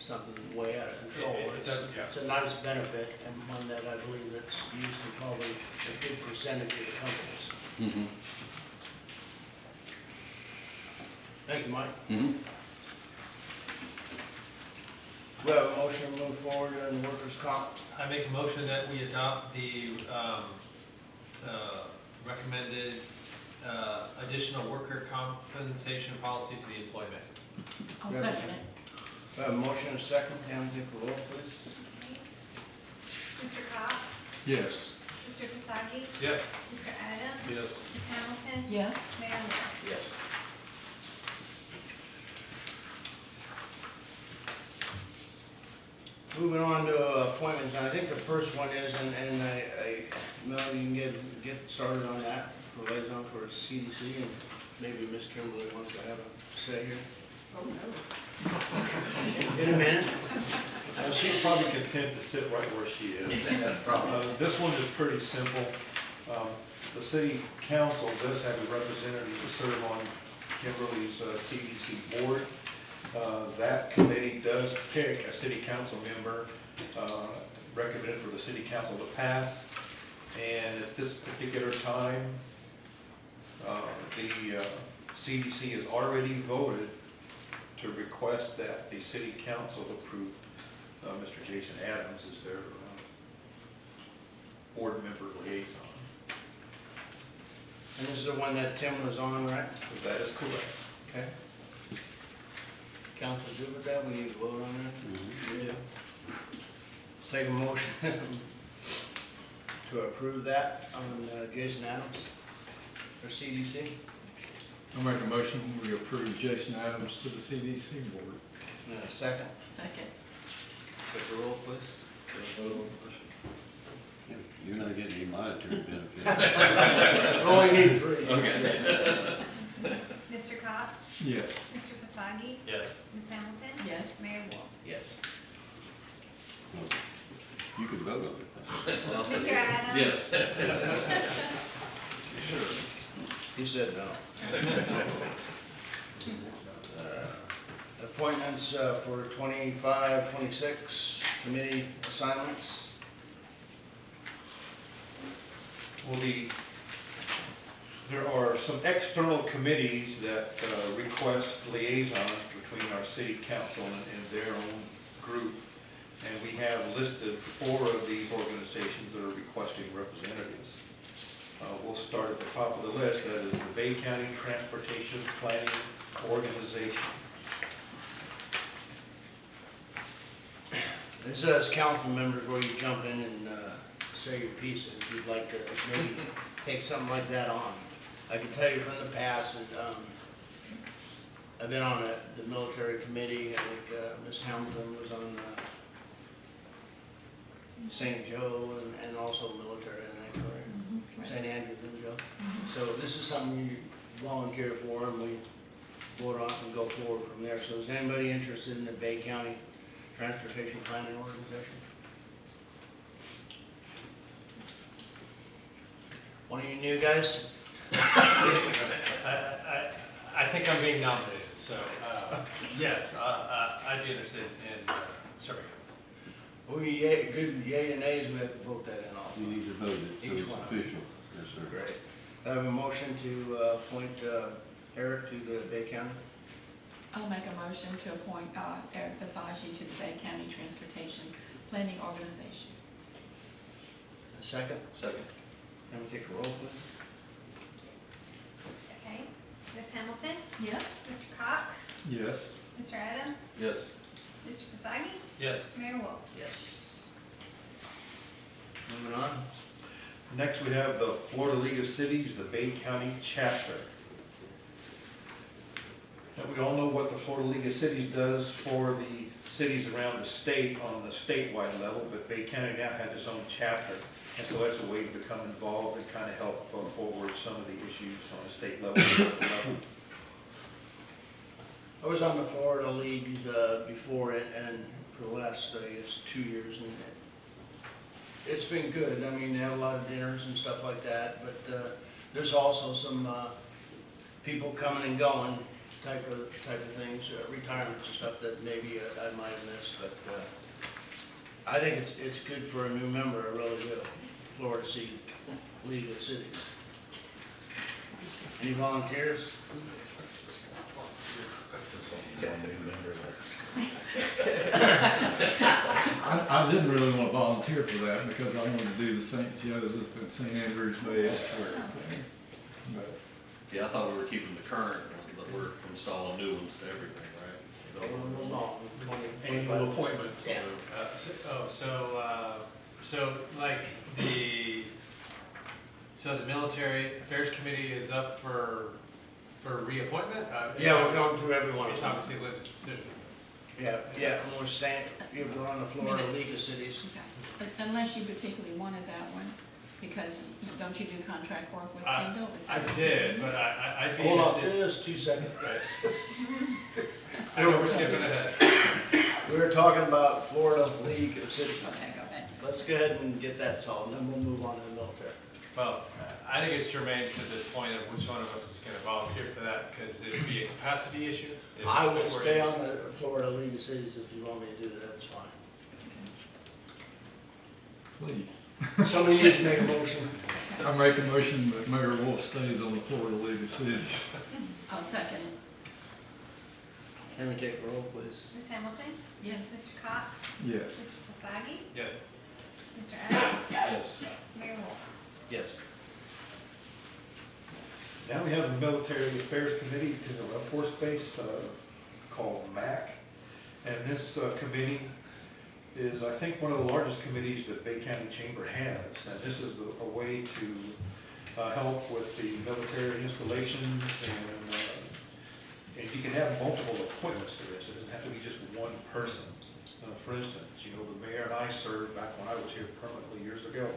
something way out of control. It's a nice benefit, and one that I believe that's used in probably a good percentage of the companies. Mm-hmm. Thank you, Mike. Mm-hmm. We have a motion to move forward on workers' comp. I make a motion that we adopt the recommended additional worker compensation policy to the employee manual. I'll second it. We have a motion and a second. Pam, take the roll, please. Mr. Cox? Yes. Mr. Kasaki? Yes. Mr. Adams? Yes. Ms. Hamilton? Yes. Mayor Moore? Yes. Moving on to appointments, and I think the first one is, and Mel, you can get started on that for liaison for CDC, and maybe Miss Kimberly wants to have a say here. Oh, no. In a minute. She's probably content to sit right where she is. That's probably. This one is pretty simple. The city council does have a representative to serve on Kimberly's CDC board. That committee does pick a city council member recommended for the city council to pass. And at this particular time, the CDC has already voted to request that the city council approve Mr. Jason Adams as their board member liaison. And this is the one that Tim was on, right? That is correct. Okay. Council good with that? We need to vote on that? Yeah. Take a motion to approve that on Jason Adams for CDC. I'll make a motion, we approve Jason Adams to the CDC board. Second. Second. Take the roll, please. You're not getting any monetary benefit. Only need three. Okay. Mr. Cox? Yes. Mr. Fasagi? Yes. Ms. Hamilton? Yes. Mayor Wolf? Yes. You can vote on it. Mr. Adams? Yes. He said no. Appointments for 25, 26 committee assignments. Well, there are some external committees that request liaisons between our city council and their own group. And we have listed 4 of these organizations that are requesting representatives. We'll start at the top of the list. That is the Bay County Transportation Planning Organization. This is council members where you jump in and say your piece if you'd like to maybe take something like that on. I can tell you from the past that I've been on the military committee. I think Ms. Hamilton was on St. Joe and also military, and I correct? St. Andrews and Joe. So this is something you volunteer for, and we vote on and go forward from there. So is anybody interested in the Bay County Transportation Planning Organization? One of you new guys? I think I'm being nominated, so, yes, I'd be interested in serving. Oh, yay, good yay and nays, we have to vote that in also. You need to vote it, so Each it's one. official. Yes, sir. Great. I have a motion to appoint Eric to the Bay County. I'll make a motion to appoint Eric Fasagi to the Bay County Transportation Planning Organization. A second? Second. Let me take a roll, please. Okay. Ms. Hamilton? Yes. Mr. Cox? Yes. Mr. Adams? Yes. Mr. Fasagi? Yes. Mayor Wolf? Yes. Moving on. Next, we have the Florida League of Cities, the Bay County chapter. Now, we all know what the Florida League of Cities does for the cities around the state on the statewide level, but Bay County now has its own chapter. And so that's a way to become involved and kind of help forward some of the issues on a state level. I was on the Florida League before it, and for the last, I guess, 2 years, and it's been good. I mean, they have a lot of dinners and stuff like that, but there's also some people coming and going type of things, retirements and stuff that maybe I might have missed, but I think it's good for a new member. I really do. Florida League of Cities. Any volunteers? I didn't really want to volunteer for that because I wanted to do the St. Joseph and St. Andrews Bay Estuary thing. But Yeah, I thought we were keeping the current, but we're installing new ones to everything, right? Annual appointment. Yeah. So like so the Military Affairs Committee is up for reappointment? Yeah, we're going through every one of It's them. obviously a limited decision. Yeah, and we're staying, we're on the Florida League of Cities. Okay. Unless you particularly wanted that one. Because don't you do contract work with I- Tyndall? Is I that- did, but I'd be Hold on, interested. just 2 seconds. I know we're skipping ahead. We were talking about Florida League of Cities. Okay, go ahead. Let's go ahead and get that solved, and then we'll move on to the military. Well, I think it's germane to the point of which one of us is gonna volunteer for that, because it'd be a capacity issue. I will stay on the Florida League of Cities if you want me to do that, that's fine. Please. Somebody needs to make a motion. I make a motion that Mayor Wolf stays on the Florida League of Cities. I'll second it. Can we take a roll, please? Ms. Hamilton? Yes. Mr. Cox? Yes. Mr. Fasagi? Yes. Mr. Adams? Yes. Mayor Wolf? Yes. Now we have a Military Affairs Committee to the Air Force Base called MAC. And this committee is, I think, one of the largest committees that Bay County Chamber has. And this is a way to help with the military installations and you can have multiple appointments to this. It doesn't have to be just one person. For instance, you know, the mayor and I served back when I was here permanently years ago.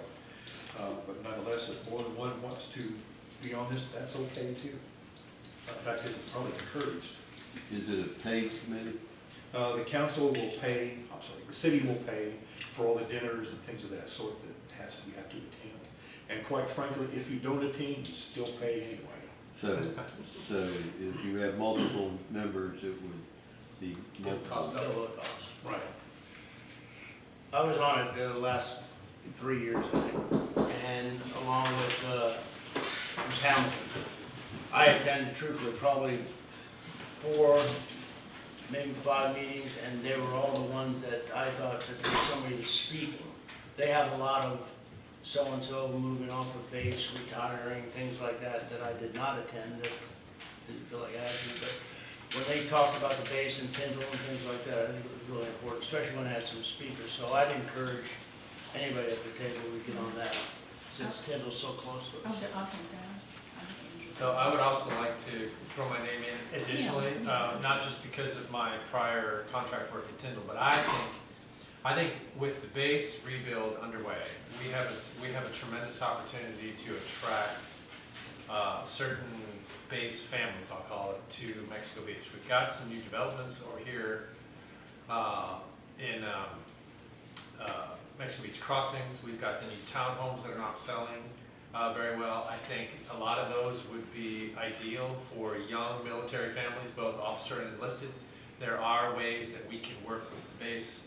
But nonetheless, if more than one wants to be on this, that's okay too. In fact, it's probably encouraged. Is it a paid committee? The council will pay, I'm sorry, the city will pay for all the dinners and things of that sort that you have to attend. And quite frankly, if you don't attend, you still pay anyway. So if you have multiple members, it would be multiple. Double the cost. Right. I was on it the last 3 years, I think, and along with Ms. Hamilton. I attended truthfully probably 4, maybe 5 meetings, and they were all the ones that I thought that there was somebody was speaking. They have a lot of so-and-so moving off of base, retiring, things like that, that I did not attend, that didn't feel like I had to, but when they talked about the base and Tyndall and things like that, I think it was really important, especially when it had some speakers. So I'd encourage anybody at the table to get on that, since Tyndall's so close to us. I'll take that. I'll be interested. So I would also like to throw my name in additionally, not just because of my prior contract work at Tyndall, but I think with the base rebuild underway, we have a tremendous opportunity to attract certain base families, I'll call it, to Mexico Beach. We've got some new developments over here in Mexico Beach Crossings. We've got the new townhomes that are not selling very well. I think a lot of those would be ideal for young military families, both officer and enlisted. There are ways that we can work with the base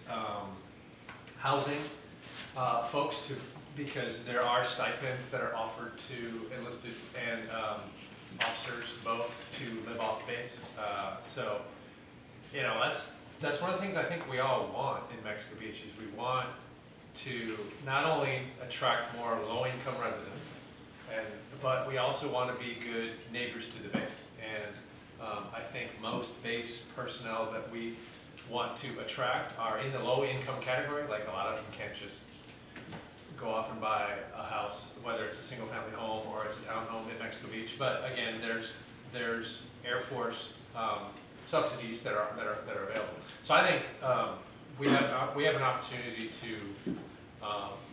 housing folks because there are stipends that are offered to enlisted and officers both to live off base. So, you know, that's one of the things I think we all want in Mexico Beach is we want to not only attract more low-income residents, but we also want to be good neighbors to the base. And I think most base personnel that we want to attract are in the low-income category. Like a lot of them can't just go off and buy a house, whether it's a single-family home or it's a townhome in Mexico Beach. But again, there's Air Force subsidies that are available. So I think we have an opportunity to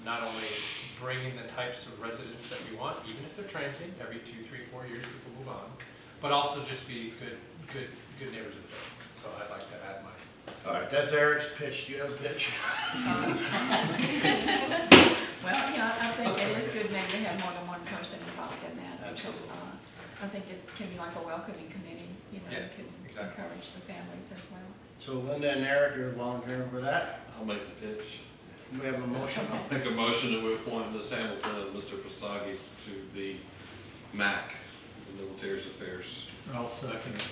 not only bring in the types of residents that we want, even if they're transient, every 2, 3, 4 years people move on, but also just be good neighbors of the base. So I'd like to add my. All right, that's Eric's pitch. Do you have a pitch? Well, yeah, I think it is good maybe to have more than one person involved in that, because Absolutely. I think it can be like a welcoming committee, you know, Yeah, can exactly. encourage the families as well. So Linda and Eric are volunteering for that. I'll make the pitch. We have a motion. Make a motion that we appoint Ms. Hamilton and Mr. Fasagi to the MAC, the Military Affairs. I'll second it.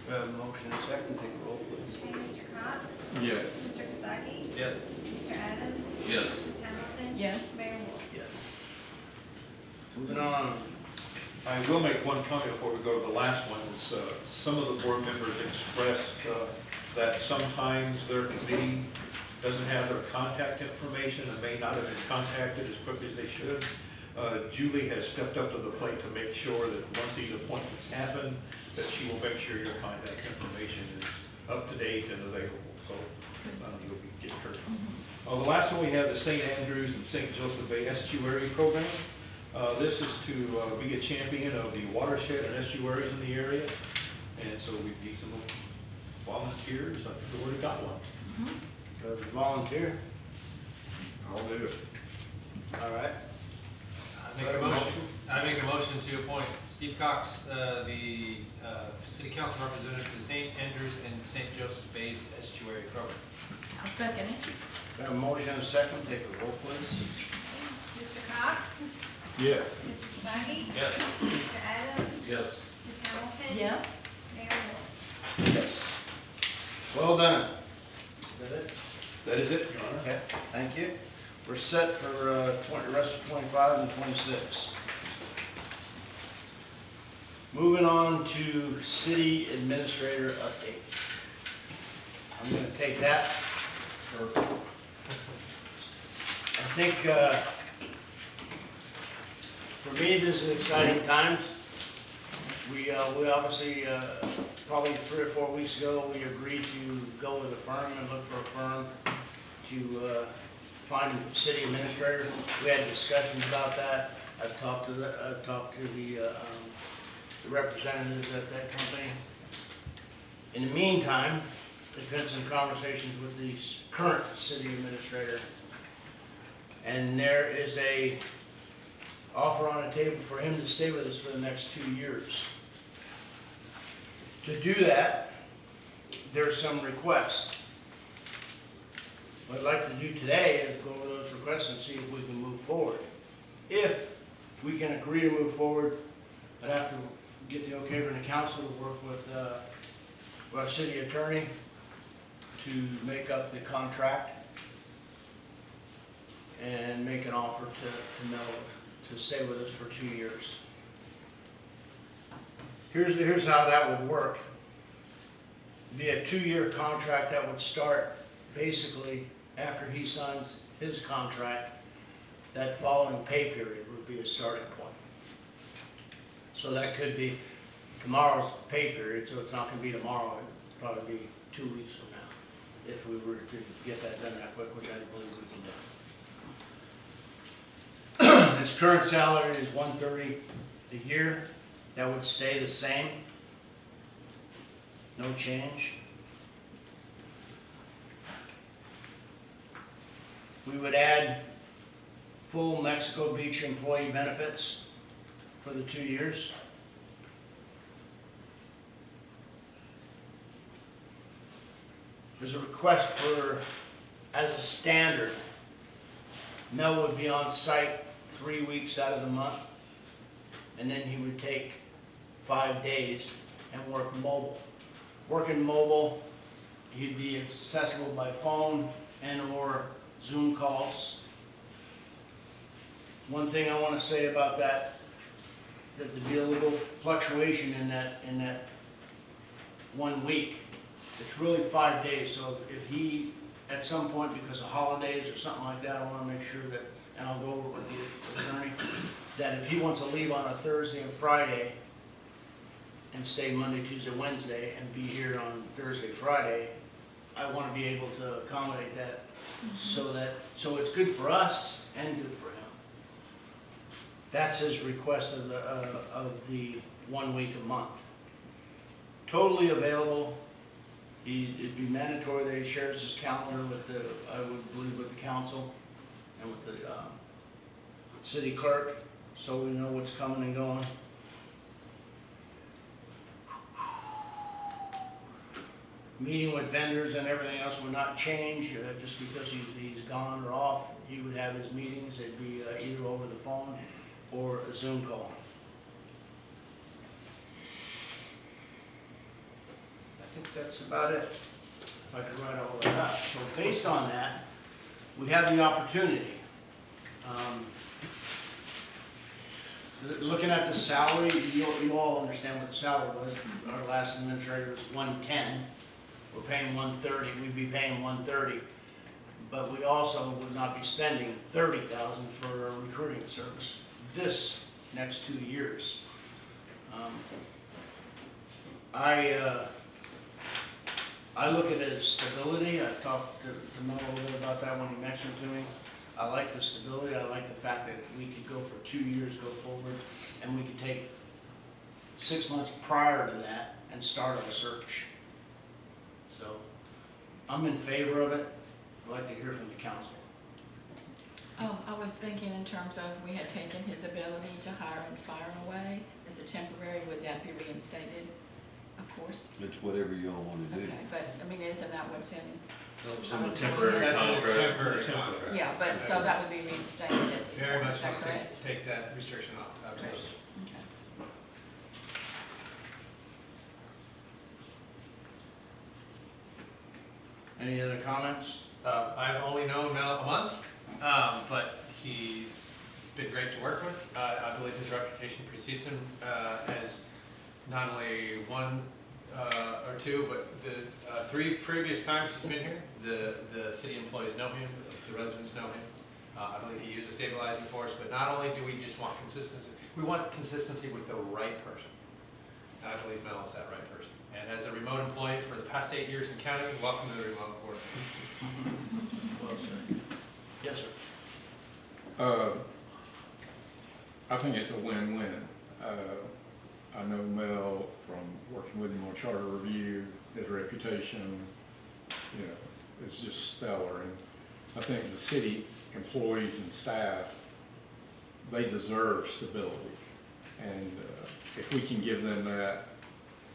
We have a motion and second. Take a roll, please. Okay, Mr. Cox? Yes. Mr. Fasagi? Yes. Mr. Adams? Yes. Ms. Hamilton? Yes. Mayor Wolf? Yes. Moving on. I will make one comment before we go to the last one. Is, some of the board members expressed that sometimes their committee doesn't have their contact information and may not have been contacted as quickly as they should. Julie has stepped up to the plate to make sure that once these appointments happen, that she will make sure your contact information is up to date and available. So you'll be getting her. The last one we have the St. Andrews and St. Joseph Bay Estuary Program. This is to be a champion of the watershed and estuaries in the area, and so we need some volunteers. I think we already got one. Does it volunteer? I'll do it. All right. I make a motion to appoint Steve Cox, the city council representative to the St. Andrews and St. Joseph Bays Estuary Program. I'll second it. Got a motion and a second, take a roll, please. Mr. Cox? Yes. Mr. Zaggy? Yes. Mr. Adams? Yes. Ms. Hamilton? Yes? Mayor Wolf? Yes. Well done. Is that it? That is it, Your Honor. Okay, thank you. We're set for the rest of 25 and 26. Moving on to city administrator update. I'm gonna take that. I think, for me, this is exciting times. We obviously, probably 3 or 4 weeks ago, we agreed to go with a firm and look for a firm to find a city administrator. We had discussions about that. I've talked to the representatives at that company. In the meantime, there's been some conversations with the current city administrator, and there is a offer on the table for him to stay with us for the next 2 years. To do that, there's some requests. What I'd like to do today is go over those requests and see if we can move forward. If we can agree to move forward, I'd have to get the okay from the council to work with our city attorney to make up the contract and make an offer to Mel to stay with us for 2 years. Here's how that would work. It'd be a 2-year contract that would start basically after he signs his contract. That following pay period would be a starting point. So that could be tomorrow's pay period, so it's not gonna be tomorrow, it'd probably be 2 weeks from now, if we were to get that done that quick, which I believe we can do. His current salary is $130 a year. That would stay the same. No change. We would add full Mexico Beach employee benefits for the 2 years. There's a request for, as a standard, Mel would be on site 3 weeks out of the month, and then he would take 5 days and work mobile. Working mobile, he'd be accessible by phone and or Zoom calls. One thing I want to say about that there'd be a little fluctuation in that 1 week. It's really 5 days, so if he, at some point, because of holidays or something like that, I want to make sure that, and I'll go over with the attorney, that if he wants to leave on a Thursday and Friday and stay Monday, Tuesday, Wednesday, and be here on Thursday, Friday, I want to be able to accommodate that so it's good for us and good for him. That's his request of the 1 week a month. Totally available. It'd be mandatory that he shares his calendar with I would believe with the council and with the city clerk, so we know what's coming and going. Meeting with vendors and everything else would not change, just because he's gone or off. He would have his meetings, they'd be either over the phone or a Zoom call. I think that's about it, if I could write all that up. So based on that, we have the opportunity. Looking at the salary, you all understand what the salary was. Our last administrator was 110. We're paying 130. We'd be paying 130, but we also would not be spending 30,000 for a recruiting service this next 2 years. I look at it as stability. I talked to Mel a little bit about that when he mentioned it to me. I like the stability, I like the fact that we could go for 2 years, go forward, and we could take 6 months prior to that and start a search. So, I'm in favor of it. I'd like to hear from the council. I was thinking in terms of, we had taken his ability to hire and fire away as a temporary, would that be reinstated? Of course. It's whatever y'all wanna do. Okay, but, I mean, isn't that what's in? That was in the temporary That's in his contract. temporary contract. Yeah, but, so that would be reinstated at this Very point, much is that want to correct? take that restriction off, absolutely. Okay. Any other comments? I've only known Mel a month, but he's been great to work with. I believe his reputation precedes him as not only one or two, but the 3 previous times he's been here, the city employees know him, the residents know him. I believe he uses stabilizing force, but not only do we just want consistency, we want consistency with the right person. And I believe Mel is that right person. And as a remote employee for the past 8 years in county, welcome to the remote board. Well, sir. Yes, sir. I think it's a win-win. I know Mel from working with him on charter review, his reputation, you know, is just stellar. And I think the city employees and staff, they deserve stability. And if we can give them that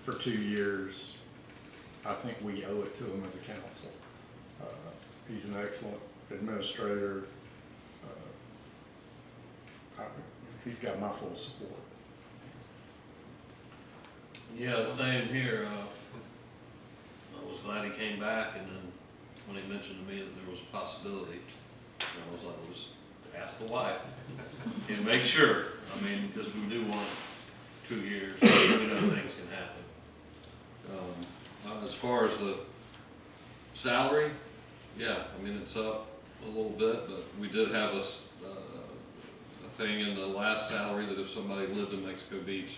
for 2 years, I think we owe it to them as a council. He's an excellent administrator. He's got my full support. Yeah, the same here. I was glad he came back, and then when he mentioned to me that there was a possibility, I was like, well, just ask the wife and make sure. I mean, because we do want 2 years, we know things can happen. As far as the salary, yeah, I mean, it's up a little bit, but we did have a thing in the last salary that if somebody lived in Mexico Beach,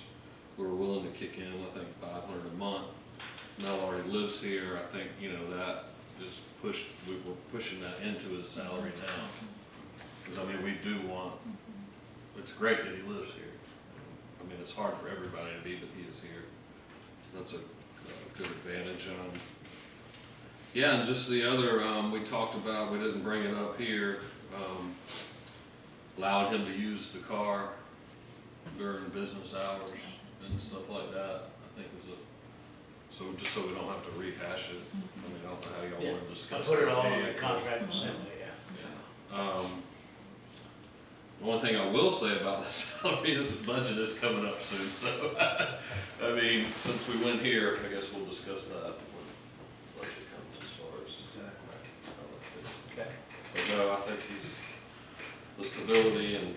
we were willing to kick in, I think, $500 a month. Mel already lives here. I think, you know, that just pushed, we were pushing that into his salary now. Because, I mean, we do want, it's great that he lives here. I mean, it's hard for everybody to be, but he is here. That's a good advantage. Yeah, and just the other, we talked about, we didn't bring it up here, allowing him to use the car during business hours and stuff like that, I think was so just so we don't have to rehash it. I mean, I don't know how y'all want to discuss it. Put it all in the contract assembly, yeah. The only thing I will say about the salary is the budget is coming up soon, so, I mean, since we went here, I guess we'll discuss that when the budget comes as far as. Okay. But no, I think he's, the stability and,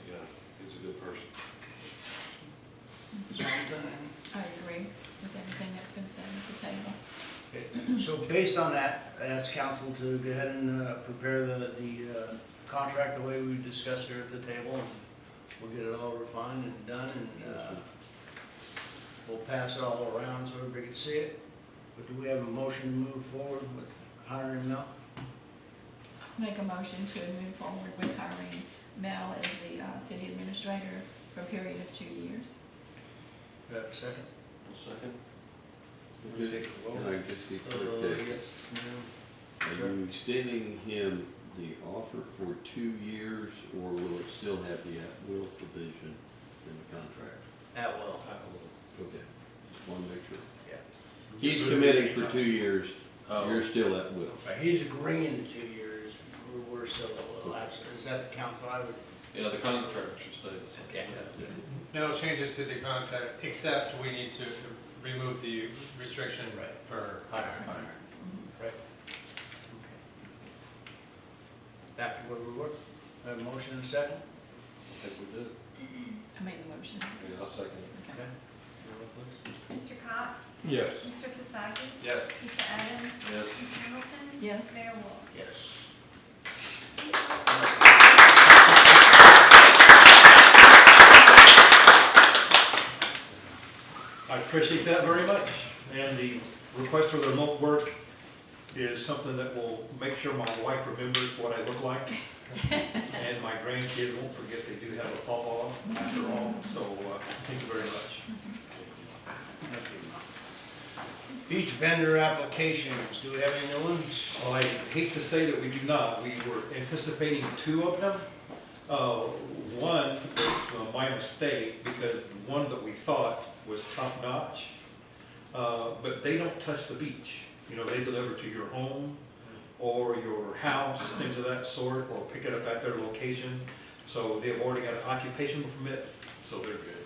yeah, he's a good person. I agree with everything that's been said at the table. Okay. So based on that, I ask council to go ahead and prepare the contract the way we discussed here at the table, and we'll get it all refined and done, and we'll pass it all around so everybody can see it. But do we have a motion to move forward with hiring Mel? Make a motion to move forward with hiring Mel as the city administrator for a period of 2 years. Do I have a second? Second. Can I just be clear? Yes, Are you extending him the offer for 2 years, or will it still have the at-will provision in the contract? at will. Okay, just want to make sure. Yeah. He's committing for 2 years, you're still at will. Right, he's agreeing to 2 years, we're still at will. Is that the council? I would. Yeah, the contract should stay the same. Okay. No changes to the contract, except we need to remove the restriction for hiring. Right. Back to where we were. Have a motion and a second? I think we did. I made the motion. Yeah, I'll second it. Okay. Mr. Cox? Yes. Mr. Fasagi? Yes. Mr. Adams? Yes. Ms. Hamilton? Yes. Mayor Wolf? Yes. I appreciate that very much. And the request for the remote work is something that will make sure my wife remembers what I look like. And my grandkids won't forget they do have a pawpaw after all, so, thank you very much. Beach vendor applications, do we have any new ones? Well, I hate to say that we do not. We were anticipating 2 of them. One was my mistake because one that we thought was top notch, but they don't touch the beach. You know, they deliver to your home or your house, things of that sort, or pick it up at their location. So they've already got an occupational permit, so they're good.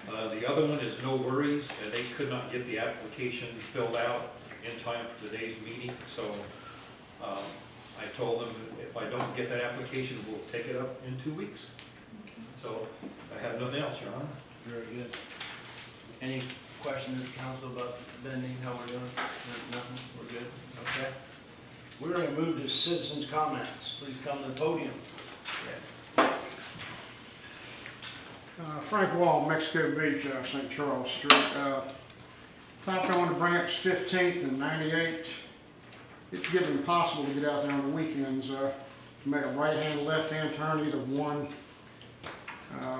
The other one is No Worries, and they could not get the application filled out in time for today's meeting, so I told them if I don't get that application, we'll take it up in 2 weeks. So I have nothing else, Your Honor. Very good. Any questions, council, about vending, how we're doing? Nothing, we're good, okay. We're gonna move to citizens' comments. Please come to the podium. Frank Wall, Mexico Beach, St. Charles Street. Stopped on to Branch 15th and 98. It's getting impossible to get out there on the weekends to make a right-hand, left-hand turn, either one.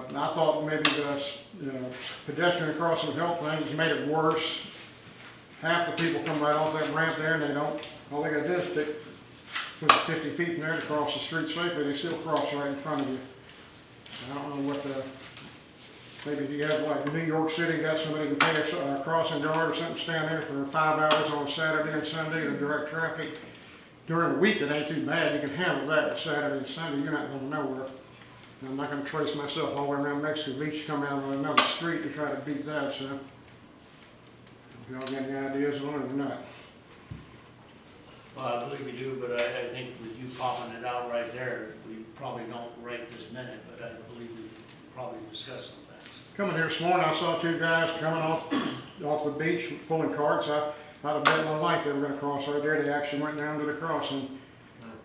And I thought maybe the pedestrian crossing would help things. It's made it worse. Half the people come right off that ramp there and they don't. All they gotta do is put 50 feet from there to cross the street safely. They still cross right in front of you. So I don't know what the. Maybe if you have like New York City, got somebody who can pay a crossing guard or something, stand there for 5 hours on Saturday and Sunday to direct traffic. During the week, it ain't too bad. You can handle that, but Saturday and Sunday, you're not going to nowhere. And I'm not going to trace myself all the way around Mexico Beach, come out on another street to try to beat that, so. If y'all got any ideas on it or not? Well, I believe we do, but I think with you popping it out right there, we probably don't right this minute, but I believe we probably discuss some things. Coming here this morning, I saw 2 guys coming off the beach pulling carts. I'd have bet my life they were going to cross right there. They actually went down to the crossing.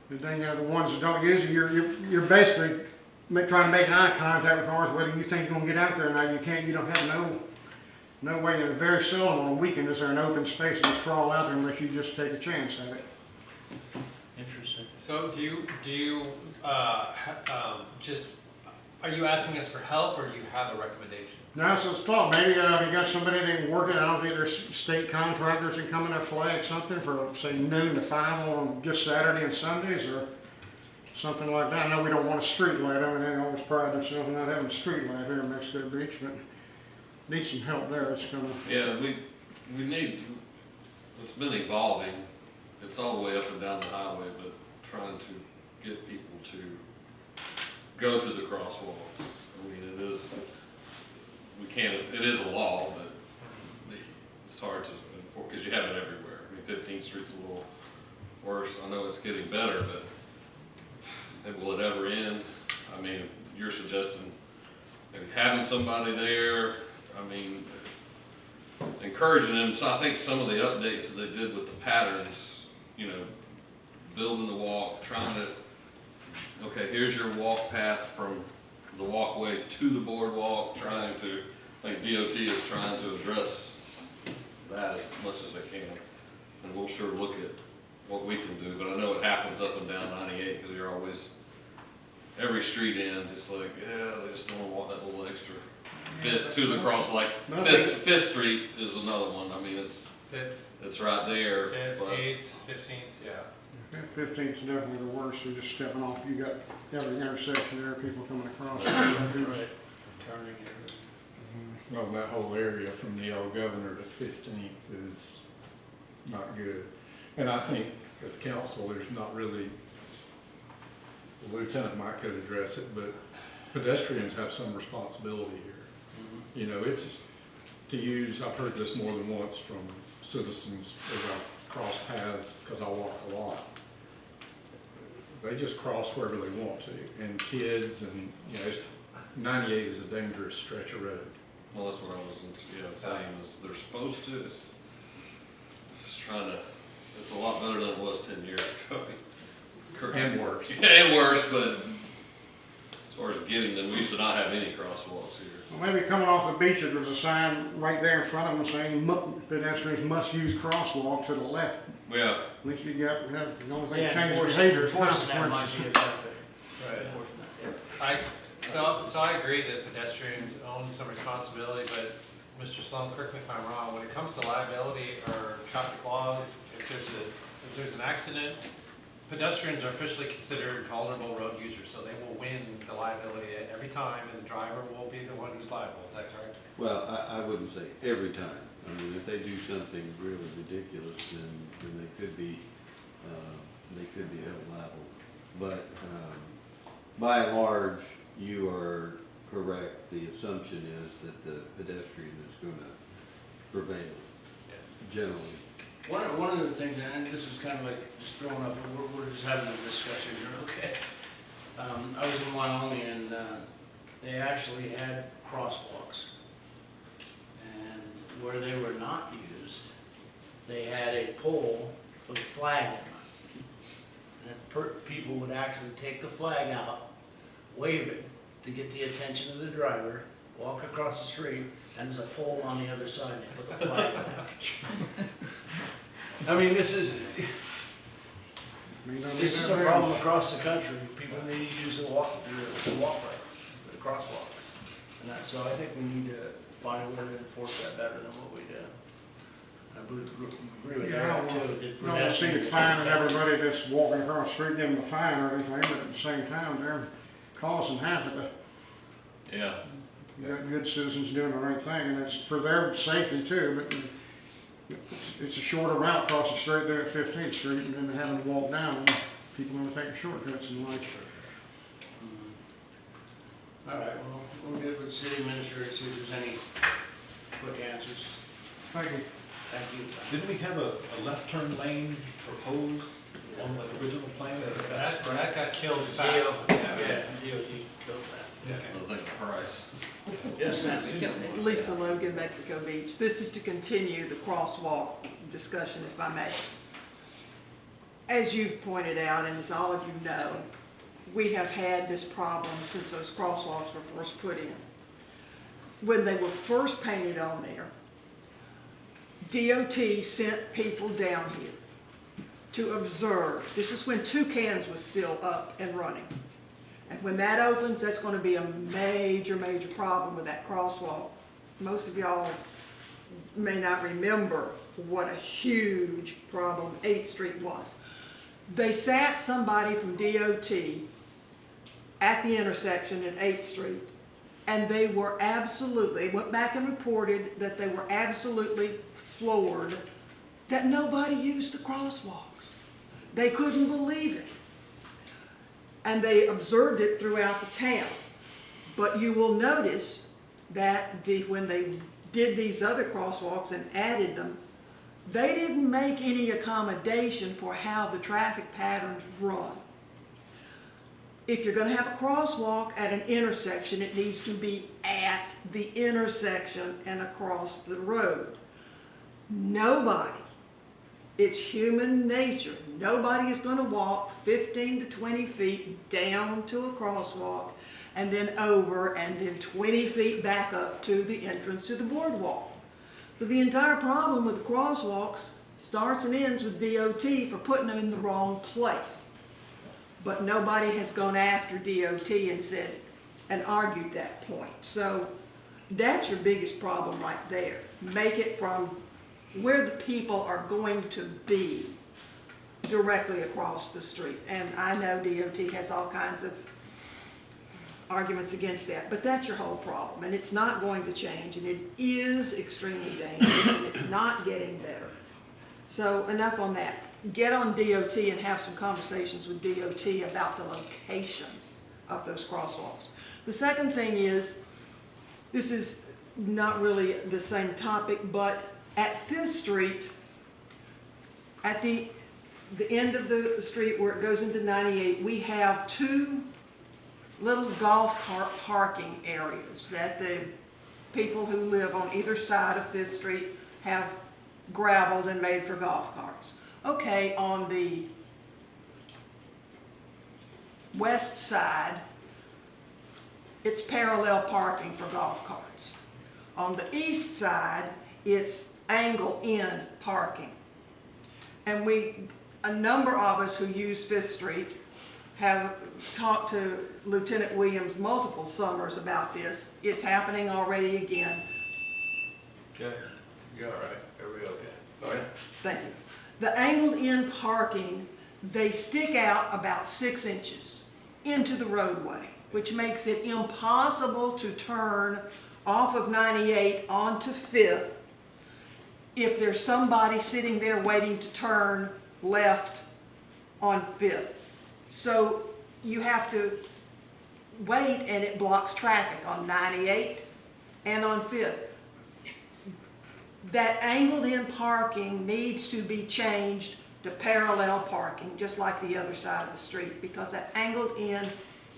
And then the ones that don't use it, you're basically trying to make eye contact with cars, whether you think you're going to get out there or not. You can't. You don't have no way. And very seldom on a weekend is there an open space to just crawl out there unless you just take a chance at it. Interesting. So do you just, are you asking us for help or do you have a recommendation? No, so it's thought, maybe you got somebody that can work it. I don't think there's state contractors that come in and flag something for, say, noon to 5 on just Saturday and Sundays or something like that. I know we don't want a street light. I mean, they always pride themselves on not having a street light here in Mexico Beach, but need some help there. It's gonna. Yeah, we need, it's been evolving. It's all the way up and down the highway, but trying to get people to go to the crosswalks. I mean, it is a law, but it's hard to enforce because you have it everywhere. I mean, 15th Street's a little worse. I know it's getting better, but will it ever end? I mean, you're suggesting maybe having somebody there, I mean, encouraging them. So I think some of the updates that they did with the patterns, you know, building the walk, trying to, okay, here's your walk path from the walkway to the boardwalk, trying to, I think DOT is trying to address that as much as they can. And we'll sure look at what we can do, but I know it happens up and down 98 because you're always, every street end, it's like, yeah, they just don't want that little extra bit to the cross. Like Fifth Street is another one. I mean, it's right there. 5th, but 8th, 15th, yeah. 15th is definitely the worst. You're just stepping off. You got every intersection there, people coming across. Right. Turning here. Well, that whole area from the old Governor to 15th is not good. And I think as council, there's not really, the lieutenant might could address it, but pedestrians have some responsibility here. You know, it's to use, I've heard this more than once from citizens as I cross paths, because I walk a lot. They just cross wherever they want to, and kids, and, you know, 98 is a dangerous stretch of road. well, that's what I was saying is they're supposed to. It's just trying to. It's a lot better than it was 10 years ago. And worse. And worse, but as far as getting them, we used to not have any crosswalks here. Well, maybe coming off the beach, there's a sign right there in front of them saying pedestrians must use crosswalk to the left. Yeah. At least you got, the only thing Yeah, changes enforcing- behavior is enforcing that might consequences. be a benefit. Right. So I agree that pedestrians own some responsibility, but Mr. Sloan, correct me if I'm wrong, when it comes to liability or traffic laws, if there's an accident, pedestrians are officially considered vulnerable road users, so they will win the liability every time, and the driver will be the one who's liable, is that correct? Well, I wouldn't say every time. I mean, if they do something really ridiculous, then they could be held liable. But, by and large, you are correct. The assumption is that the pedestrian is gonna prevail, generally. One of the things, and this is kind of like just throwing up, we're just having a discussion here, okay? I was in Wyoming and, they actually had crosswalks. And where they were not used, they had a pole with a flag in it. And if people would actually take the flag out, wave it to get the attention of the driver, walk across the street, and there's a pole on the other side, they put the flag on. I mean, this is a problem across the country. People need to use the walkway, the crosswalks. And that, so I think we need to find a way to enforce that better than what we do. I agree with Yeah, I that don't too. want to see it fining everybody that's walking across the street, giving them a fine or anything, but at the same time, they're causing half of it. Yeah. You got good citizens doing the right thing, and it's for their safety too, but it's a shorter route across the street there at 15th Street, and then having to walk down, and people want to take shortcuts in life. All right, well, we'll get with the city administrator, see if there's any quick answers. Thank you. Thank you. Didn't we have a left turn lane proposed on the original plan? That got killed fast. Yeah, DOT killed that. Yeah. I think price. Yes, ma'am. Lisa Logan, Mexico Beach. This is to continue the crosswalk discussion, if I may. As you've pointed out, and as all of you know, we have had this problem since those crosswalks were first put in. When they were first painted on there, DOT sent people down here to observe. This is when Toucans was still up and running. And when that opens, that's going to be a major, major problem with that crosswalk. Most of y'all may not remember what a huge problem 8th Street was. They sat somebody from DOT at the intersection at 8th Street, and they were absolutely, went back and reported that they were absolutely floored that nobody used the crosswalks. They couldn't believe it. And they observed it throughout the town. But you will notice that when they did these other crosswalks and added them, they didn't make any accommodation for how the traffic patterns run. If you're going to have a crosswalk at an intersection, it needs to be at the intersection and across the road. Nobody, it's human nature, nobody is going to walk 15 to 20 feet down to a crosswalk and then over and then 20 feet back up to the entrance to the boardwalk. So the entire problem with the crosswalks starts and ends with DOT for putting them in the wrong place. But nobody has gone after DOT and said, and argued that point. So that's your biggest problem right there. Make it from where the people are going to be directly across the street. And I know DOT has all kinds of arguments against that, but that's your whole problem. And it's not going to change, and it is extremely dangerous, and it's not getting better. So enough on that. Get on DOT and have some conversations with DOT about the locations of those crosswalks. The second thing is, this is not really the same topic, but at 5th Street, at the end of the street where it goes into 98, we have two little golf cart parking areas that the people who live on either side of 5th Street have gravelled and made for golf carts. Okay, on the west side, it's parallel parking for golf carts. On the east side, it's angle-in parking. And a number of us who use Fifth Street have talked to Lieutenant Williams multiple summers about this. It's happening already again. Okay, you all right? Are we okay? Okay. Thank you. The angled-in parking, they stick out about 6 inches into the roadway, which makes it impossible to turn off of 98 onto 5th if there's somebody sitting there waiting to turn left on 5th. So you have to wait, and it blocks traffic on 98 and on 5th. That angled-in parking needs to be changed to parallel parking, just like the other side of the street, because that angled-in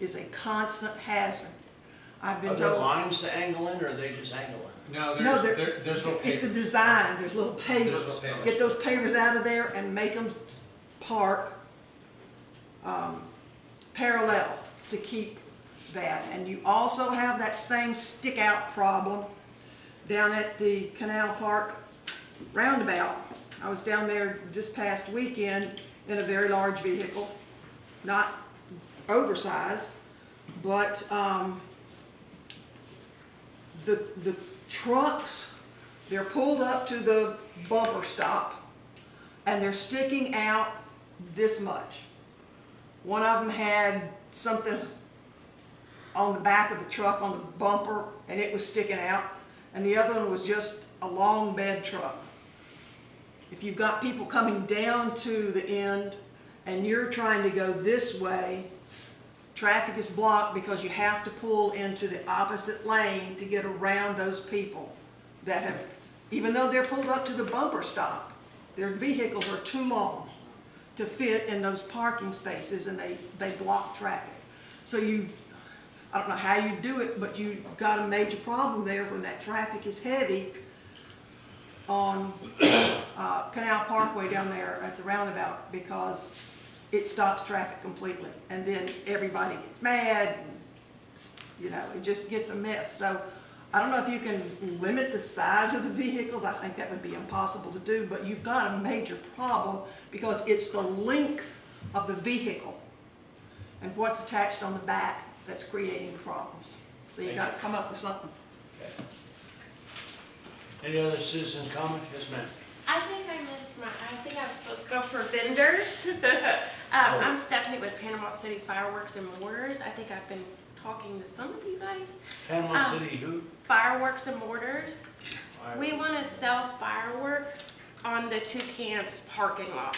is a constant hazard. I've been Are there told. lines to angle in, or are they just angling? No, No, there's no It's a pavers. design, there's little There's no pavers. pavers. Get those pavers out of there and make them park parallel to keep that. And you also have that same stick out problem down at the Canal Park roundabout. I was down there this past weekend in a very large vehicle, not oversized, but the trucks, they're pulled up to the bumper stop and they're sticking out this much. One of them had something on the back of the truck on the bumper and it was sticking out, and the other one was just a long bed truck. If you've got people coming down to the end and you're trying to go this way, traffic is blocked because you have to pull into the opposite lane to get around those people that have, even though they're pulled up to the bumper stop, their vehicles are too long to fit in those parking spaces, and they block traffic. So I don't know how you do it, but you've got a major problem there when that traffic is heavy on Canal Parkway down there at the roundabout, because it stops traffic completely. And then everybody gets mad, and, it just gets a mess. So I don't know if you can limit the size of the vehicles. I think that would be impossible to do, but you've got a major problem because it's the length of the vehicle and what's attached on the back that's creating problems. So you got to come up with something. Okay. Any other citizen comment? Yes, ma'am. I think I think I was supposed to go for vendors. I'm Stephanie with Panama City Fireworks and Mortars. I think I've been talking to some of you guys. Panama City who? Fireworks and Mortars. We want to sell fireworks on the Toucan's parking lot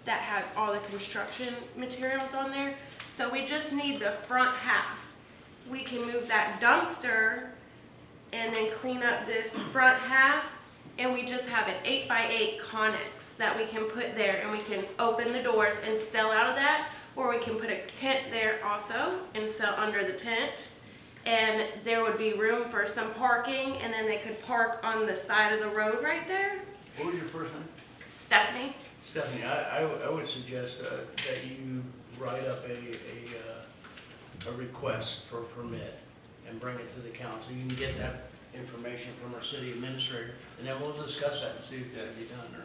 that has all the construction materials on there. So we just need the front half. We can move that dumpster and then clean up this front half, and we just have an 8x8 Connex that we can put there, and we can open the doors and sell out of that, or we can put a tent there also and sell under the tent. And there would be room for some parking, and then they could park on the side of the road right there. What was your first name? Stephanie? Stephanie, I would suggest that you write up a request for a permit and bring it to the council. You can get that information from our city administrator, and then we'll discuss that and see if that can be done or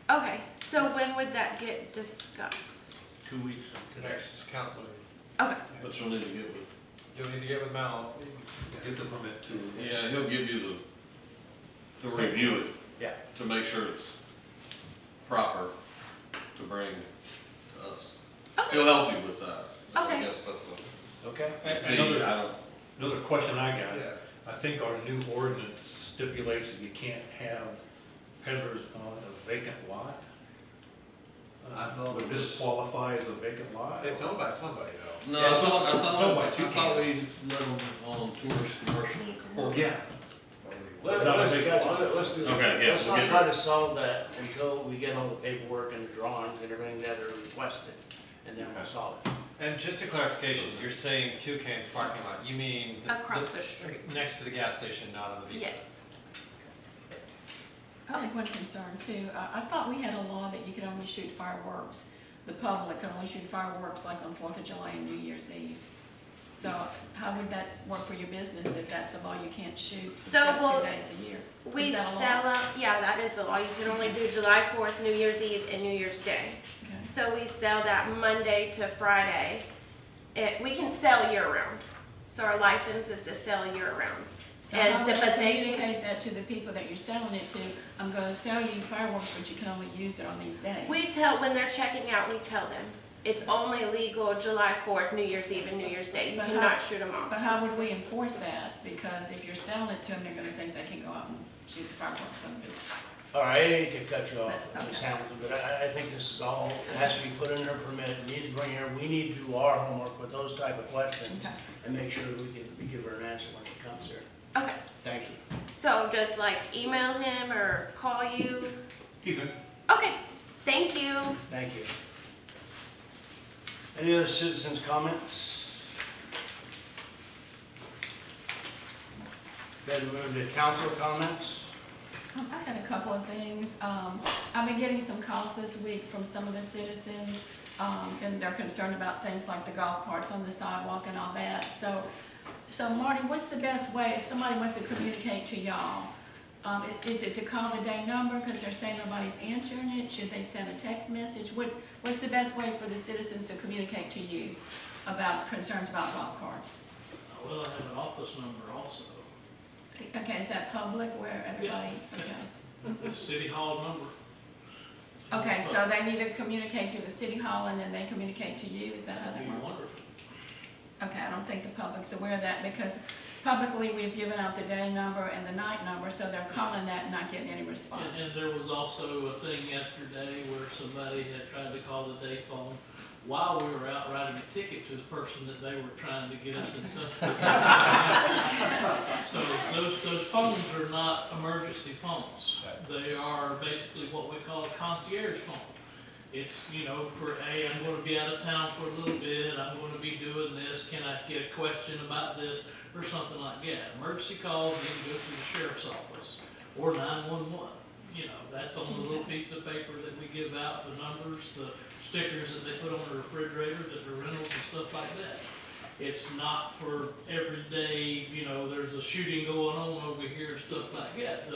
not. Okay, so when would that get discussed? 2 weeks from today. Next council meeting. Okay. But you'll need to get with, You'll need to get with Mal. Get the permit too. yeah, he'll give you to review it, Yeah. to make sure it's proper to bring to us. Okay. He'll help you with that. Okay. I guess that's Okay. see, I Another question I got. Yeah. I think our new ordinance stipulates that you can't have peddlers on a vacant lot. I thought Would it this was- qualify as a vacant lot? It's owned by somebody though. No, Yeah, I thought it's we let them on tourist, commercial, and Well, commercial. yeah. Let's Not a do vacant lot. Okay, yeah, Let's we'll not get try it. to solve that until we get all the paperwork and the drawings and everything that are requested, and then we'll solve it. And just a clarification, you're saying Toucan's parking lot, you mean Across the street. next to the gas station, not on the beach? Yes. I think one concern too, I thought we had a law that you could only shoot fireworks, the public could only shoot fireworks like on 4th of July and New Year's Eve. So how would that work for your business if that's the law, you can't shoot So, except well, 2 days a year? We Is that a law? sell out, yeah, that is the law. You can only do July 4th, New Year's Eve, and New Year's Day. Okay. So we sell that Monday to Friday. We can sell year round. So our license is to sell year round. So And how would but you they communicate that to the people that you're selling it to? I'm gonna sell you fireworks, but you can only use it on these days. We tell, when they're checking out, we tell them. It's only legal July 4th, New Year's Eve, and New Year's Day. You But cannot shoot them But off. how would we enforce that? Because if you're selling it to them, they're gonna think they can go out and shoot the fireworks on it. All right, I didn't mean to cut you off, Okay. Ms. Hamilton, but I think this is all, it has to be put in their permit, we need to bring her, we need to do our homework with those type of questions Okay. and make sure that we give her an answer when she comes here. Okay. Thank you. So just like email him or call you? Ethan? Okay. Thank you. Thank you. Any other citizens' comments? Then move to council comments. I had a couple of things. I've been getting some calls this week from some of the citizens, and they're concerned about things like the golf carts on the sidewalk and all that. So Marty, what's the best way, if somebody wants to communicate to y'all? Is it to call the day number because they're saying nobody's answering it? Should they send a text message? What's the best way for the citizens to communicate to you about concerns about golf carts? Well, I have an office number also. Okay, is that public where everybody, okay? The city hall number. Okay, so they need to communicate to the city hall and then they communicate to you, is that how that That'd be works? wonderful. Okay, I don't think the public's aware of that because publicly we've given out the day number and the night number, so they're calling that and not getting any response. And there was also a thing yesterday where somebody had tried to call the day phone while we were out writing a ticket to the person that they were trying to get us in touch with. So those phones are not emergency phones. They are basically what we call a concierge phone. It's, you know, for, hey, I'm gonna be out of town for a little bit, I'm gonna be doing this, can I get a question about this, or something like that. Emergency calls need to go to the sheriff's office, or 911. You know, that's on the little piece of paper that we give out, the numbers, the stickers that they put on the refrigerator, that the rentals and stuff like that. It's not for everyday, you know, there's a shooting going on over here and stuff like that.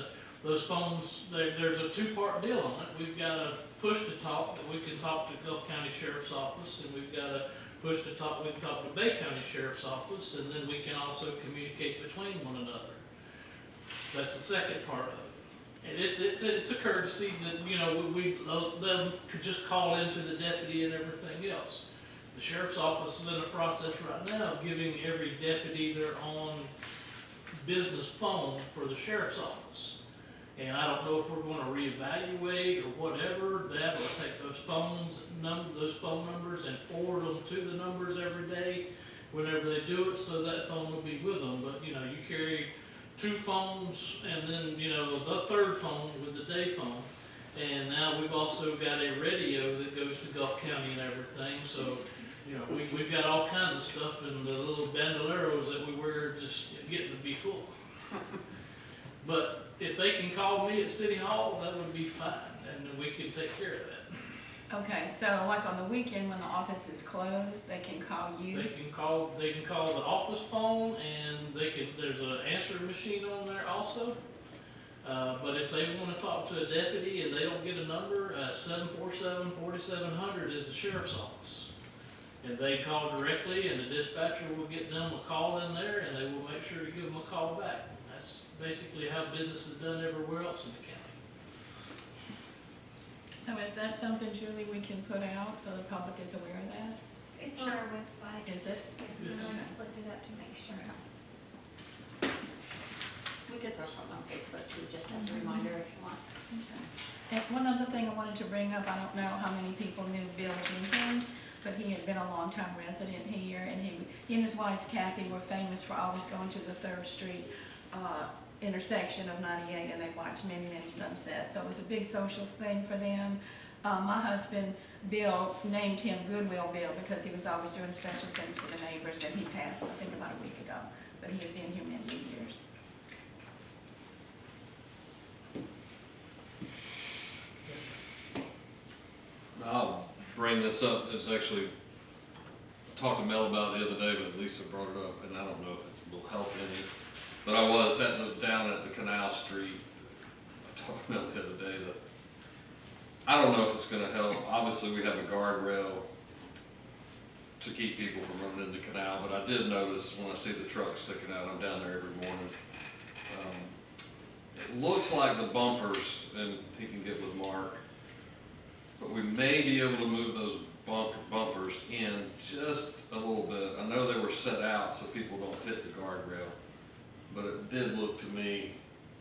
Those phones, there's a two-part deal on it. We've got a push-to-talk that we can talk to Gulf County Sheriff's Office, and we've got a push-to-talk, we can talk to Bay County Sheriff's Office, and then we can also communicate between one another. That's the second part of it. And it's a courtesy that, you know, them could just call into the deputy and everything else. The sheriff's office is in the process right now of giving every deputy their own business phone for the sheriff's office. And I don't know if we're gonna reevaluate or whatever, that will take those phone numbers and forward them to the numbers every day whenever they do it, so that phone will be with them. But, you know, you carry 2 phones and then, you know, the third phone with the day phone. And now we've also got a radio that goes to Gulf County and everything, so, you know, we've got all kinds of stuff, and the little bandoleros that we wear just getting to be full. But if they can call me at City Hall, that would be fine, and we can take care of that. Okay, so like on the weekend when the office is closed, they can call you? They can call the office phone, and there's an answering machine on there also. But if they wanna talk to a deputy and they don't get a number, 747-4700 is the sheriff's office. And they call directly, and the dispatcher will get them a call in there, and they will make sure to give them a call back. That's basically how business is done everywhere else in the county. So is that something, Julie, we can put out so the public is aware of that? It's on our website. Is it? Yes, I just looked it up to make sure. We could throw something on Facebook too, just as a reminder if you want. Okay. And one other thing I wanted to bring up, I don't know how many people knew Bill Jenkins, but he had been a longtime resident here, and he and his wife Kathy were famous for always going to the 3rd Street intersection of 98, and they watched many, many sunsets. So it was a big social thing for them. My husband, Bill, named him Goodwill Bill because he was always doing special things for the neighbors, and he passed, I think, about a week ago. But he had been here many years. I'll bring this up, it's actually a talked to Mel about it the other day, but Lisa brought it up, and I don't know if it will help any. But I was down at the Canal Street, I talked to Mel the other day, that I don't know if it's gonna help. Obviously, we have a guardrail to keep people from running into the canal, but I did notice when I see the truck sticking out, I'm down there every morning. It looks like the bumpers, and he can get with Mark, but we may be able to move those bumpers in just a little bit. I know they were set out so people don't hit the guardrail, but it did look to me,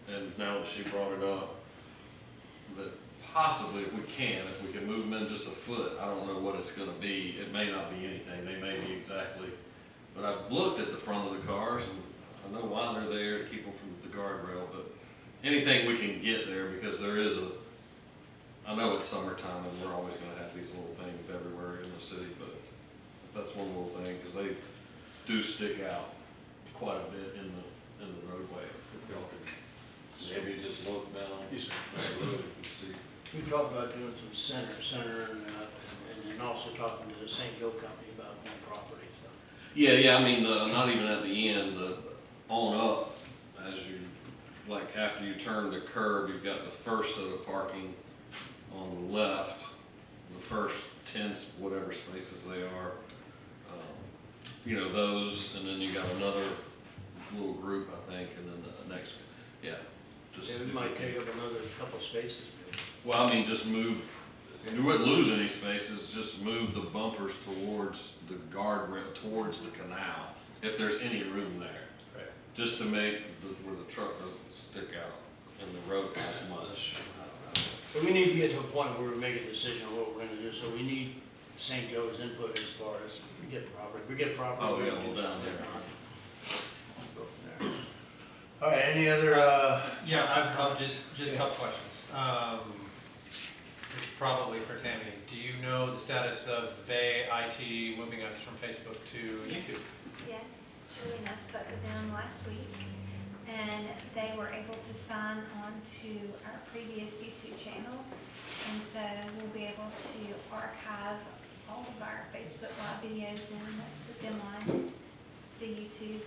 and now that she brought it up, that possibly if we can move them in just a foot, I don't know what it's gonna be. It may not be anything, they may be exactly, but I've looked at the front of the cars and I know why they're there to keep them from the guardrail, but anything we can get there, because there is I know it's summertime and we're always gonna have these little things everywhere in the city, but that's one little thing, because they do stick out quite a bit in the roadway. If y'all could maybe just look down that road and see. We talked about doing some center, and also talking to the St. Joe company about one property, so. Yeah, I mean, not even at the end, on up, as you, like after you turn the curb, you've got the first set of parking on the left, the first 10, whatever spaces they are. You know, those, and then you got another little group, I think, and then the next, yeah. Just Yeah, we might take up another couple spaces. Well, I mean, just move, you wouldn't lose any spaces, just move the bumpers towards the guardrail, towards the canal, if there's any room there. Right. Just to make where the truck doesn't stick out in the road as much. But we need to get to a point where we make a decision on what we're gonna do, so we need St. Joe's input as far as getting property. If we get property. Oh, yeah, we'll well, down there. Go from there. All right, any other, Yeah, I've got just a couple questions. It's probably for Tammy. Do you know the status of Bay IT moving us from Facebook to YouTube? Yes, Julie and I spoke with them last week, and they were able to sign on to our previous YouTube channel, and so we'll be able to archive all of our Facebook Live videos and put them on the YouTube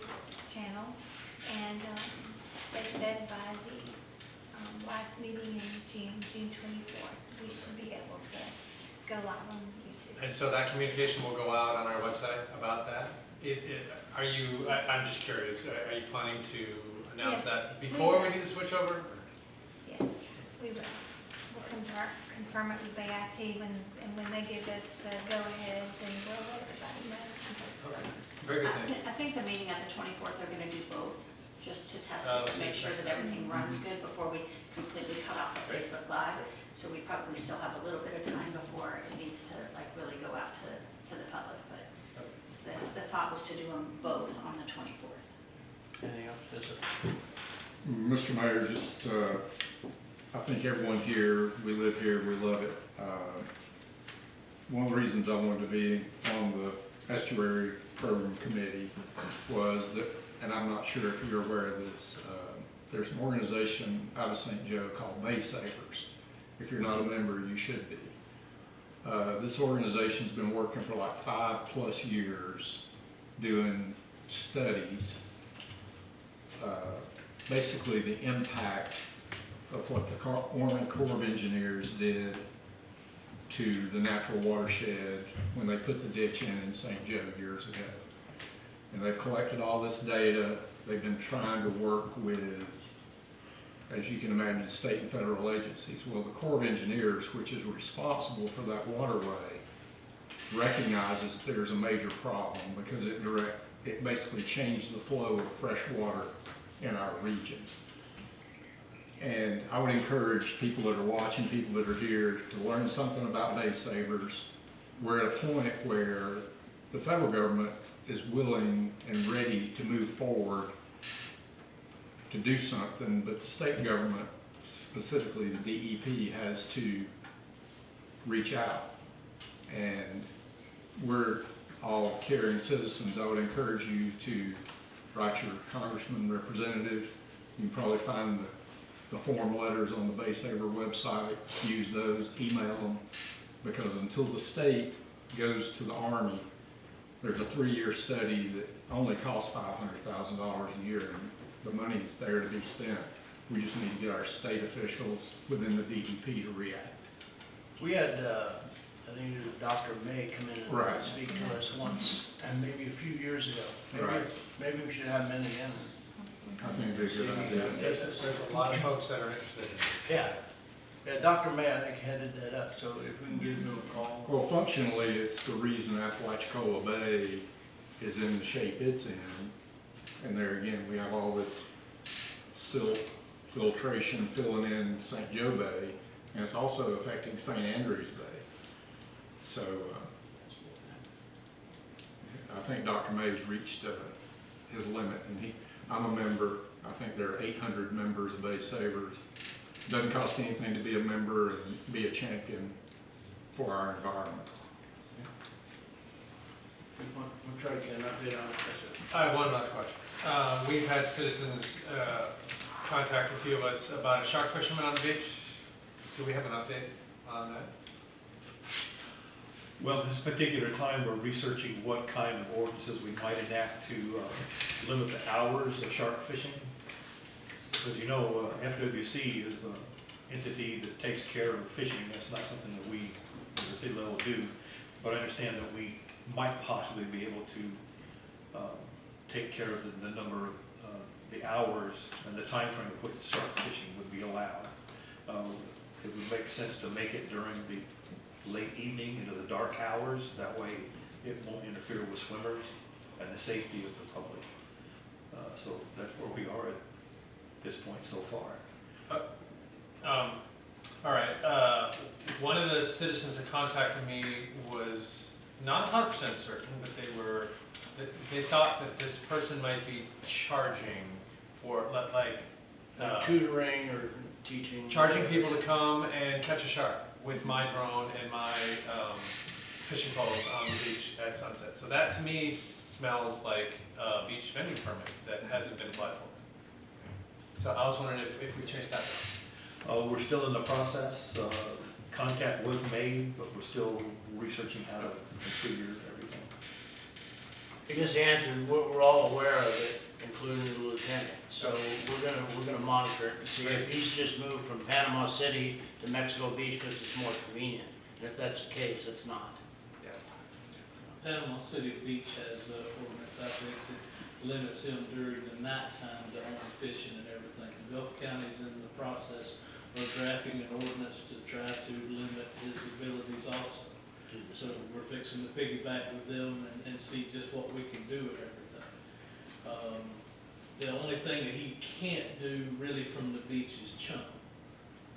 channel. And they said by the last meeting in June 24th, we should be able to go live on YouTube. And so that communication will go out on our website about that? I'm just curious, are you planning to announce Yes, that before we do the switch over? Yes, we will. We'll confirm it with BIT and when they give us the go-ahead, then we'll let everybody know. Okay. Very good, thank you. I think the meeting at the 24th, they're gonna do both, just to test it, to make sure that everything runs good before we completely cut off of Facebook Live. So we probably still have a little bit of time before it needs to like really go out to the public, but the thought was to do them both on the 24th. anything else? Yes, sir. Mr. Mayor, just, I think everyone here, we live here, we love it. One of the reasons I wanted to be on the estuary program committee was that, and I'm not sure if you're aware of this, there's an organization out of St. Joe called Bay Savers. If you're not a member, you should be. This organization's been working for like 5+ years doing studies, basically the impact of what the Army Corps of Engineers did to the natural watershed when they put the ditch in St. Joe years ago. And they've collected all this data. They've been trying to work with, as you can imagine, state and federal agencies. Well, the Corps of Engineers, which is responsible for that waterway, recognizes that there's a major problem because it basically changed the flow of fresh water in our region. And I would encourage people that are watching, people that are here, to learn something about Bay Savers. We're at a point where the federal government is willing and ready to move forward to do something, but the state government, specifically the DEP, has to reach out. And we're all caring citizens. I would encourage you to write your congressman, representative. You can probably find the form letters on the Bay Saver website, use those, email them, because until the state goes to the Army there's a 3-year study that only costs $500,000 a year, and the money's there to be spent. We just need to get our state officials within the DEP to react. We had, I think it was Dr. May come in and Right. speak to us once, and maybe a few years ago. Right. Maybe we should have him in again. I think it'd be a good idea. There's a lot of folks that are interested in this. Yeah. Yeah, Dr. May, I think, headed that up, so if we can give him a call. Well, functionally, it's the reason Apalachicola Bay is in the shape it's in. And there again, we have all this silt filtration filling in St. Joe Bay, and it's also affecting St. Andrews Bay. So, I think Dr. May's reached his limit, and I'm a member. I think there are 800 members of Bay Savers. Doesn't cost anything to be a member and be a champion for our environment. We'll try to get an update on it. I have one last question. We've had citizens contact a few of us about a shark fisherman on the beach. Do we have an update on that? Well, this particular time, we're researching what kind of ordinances we might enact to limit the hours of shark fishing. Because you know, FWC is the entity that takes care of fishing. That's not something that we, at the city level, do. But I understand that we might possibly be able to take care of the number of the hours and the time frame of which shark fishing would be allowed. It would make sense to make it during the late evening into the dark hours. That way it won't interfere with swimmers and the safety of the public. So that's where we are at this point so far. All right. One of the citizens that contacted me was not 100% certain, but they thought that this person might be charging for like tutoring or teaching. Charging people to come and catch a shark with my drone and my fishing poles on the beach at sunset. So that to me smells like a beach vending permit that hasn't been applied for. So I was wondering if we changed that down. We're still in the process. Contact was made, but we're still researching how to configure everything. I guess the answer is we're all aware of it, including the lieutenant. So we're gonna monitor it and see if he's just moved from Panama City to Mexico Beach because it's more convenient. And if that's the case, it's not. Panama City Beach has an ordinance, I think, that limits him during the nighttime to only fishing and everything. Gulf County's in the process of drafting an ordinance to try to limit his abilities also. So we're fixing to piggyback with them and see just what we can do and everything. The only thing that he can't do really from the beach is chum.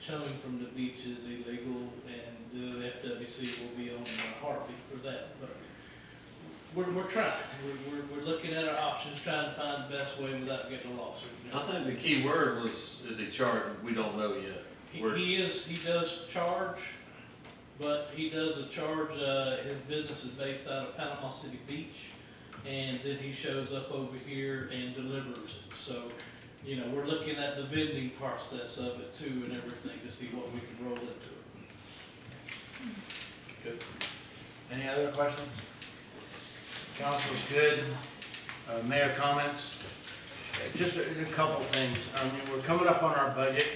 Chumming from the beach is illegal, and the FWC will be on a heartbeat for that. But we're trying. We're looking at our options, trying to find the best way without getting a lawsuit. I think the key word was, is he charged? We don't know yet. He does charge, but he does a charge, his business is based out of Panama City Beach, and then he shows up over here and delivers it. So, you know, we're looking at the vending process of it too and everything to see what we can roll into it. Good. Any other questions? Council's good. Mayor comments? Just a couple things. I mean, we're coming up on our budget.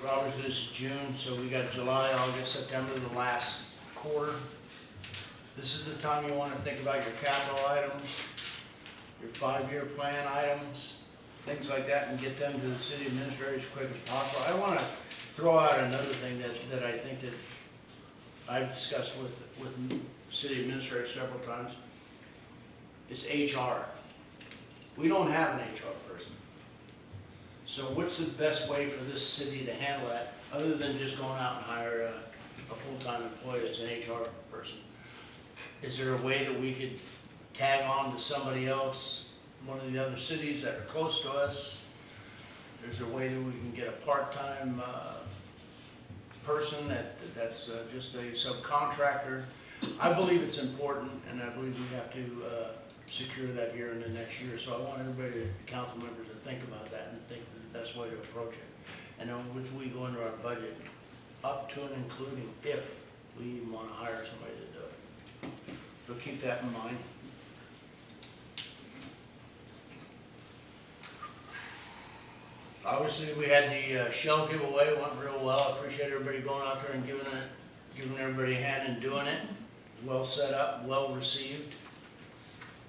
Obviously, this is June, so we got July, August, September, the last quarter. This is the time you want to think about your capital items, your 5-year plan items, things like that, and get them to the city administrator as quick as possible. I want to throw out another thing that I think that I've discussed with the city administrator several times. It's HR. We don't have an HR person. So what's the best way for this city to handle that, other than just going out and hire a full-time employee that's an HR person? Is there a way that we could tag on to somebody else, one of the other cities that are close to us? Is there a way that we can get a part-time person that's just a subcontractor? I believe it's important, and I believe we have to secure that here in the next year. So I want everybody, the council members, to think about that and think the best way to approach it. And then which we go into our budget, up to and including if we want to hire somebody to do it. So keep that in mind. Obviously, we had the shell giveaway, went real well. I appreciate everybody going out there and giving everybody a hand and doing it. Well set up, well received.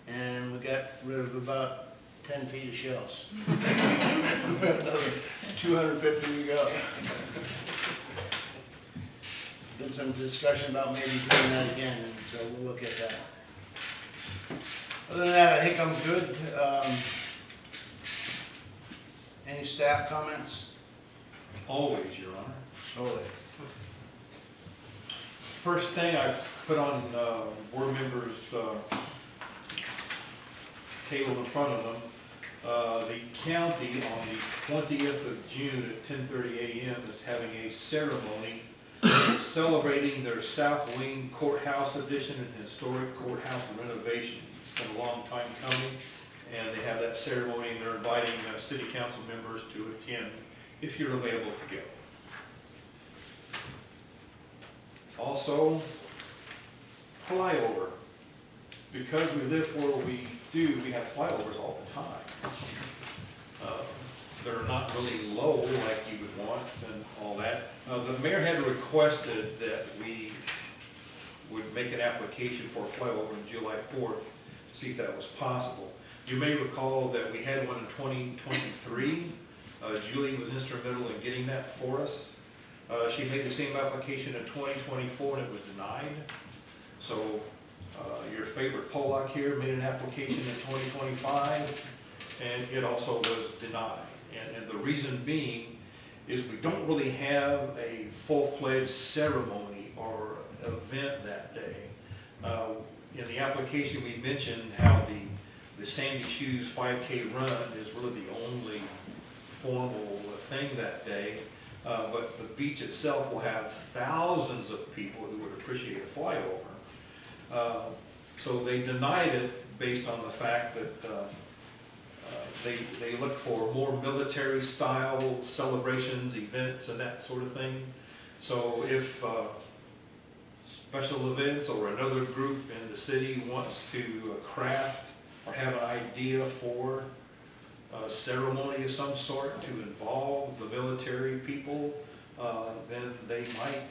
And we got rid of about 10 feet of shells. We have another 250 to go. Been some discussion about maybe doing that again, so we'll look at that. Other than that, I think I'm good. Any staff comments? Always, Your Honor. Always. First thing I put on board members' table in front of them, the county on the 20th of June at 10:30 a.m. is having a ceremony celebrating their South Wing Courthouse addition and historic courthouse renovation. It's been a long time coming, and they have that ceremony, and they're inviting city council members to attend if you're available to go. Also, flyover. Because we live where we do, we have flyovers all the time. They're not really low like you would want and all that. The mayor had requested that we would make an application for a flyover on July 4th, see if that was possible. You may recall that we had one in 2023. Julie was instrumental in getting that for us. She made the same application in 2024 and it was denied. So your favorite Pollock here made an application in 2025 and it also was denied. And the reason being is we don't really have a full-fledged ceremony or event that day. In the application we mentioned how the Sandy Shoes 5K run is really the only formal thing that day. But the beach itself will have thousands of people who would appreciate a flyover. So they denied it based on the fact that they look for more military style celebrations, events, and that sort of thing. So if special events or another group in the city wants to craft or have an idea for a ceremony of some sort to involve the military people, then they might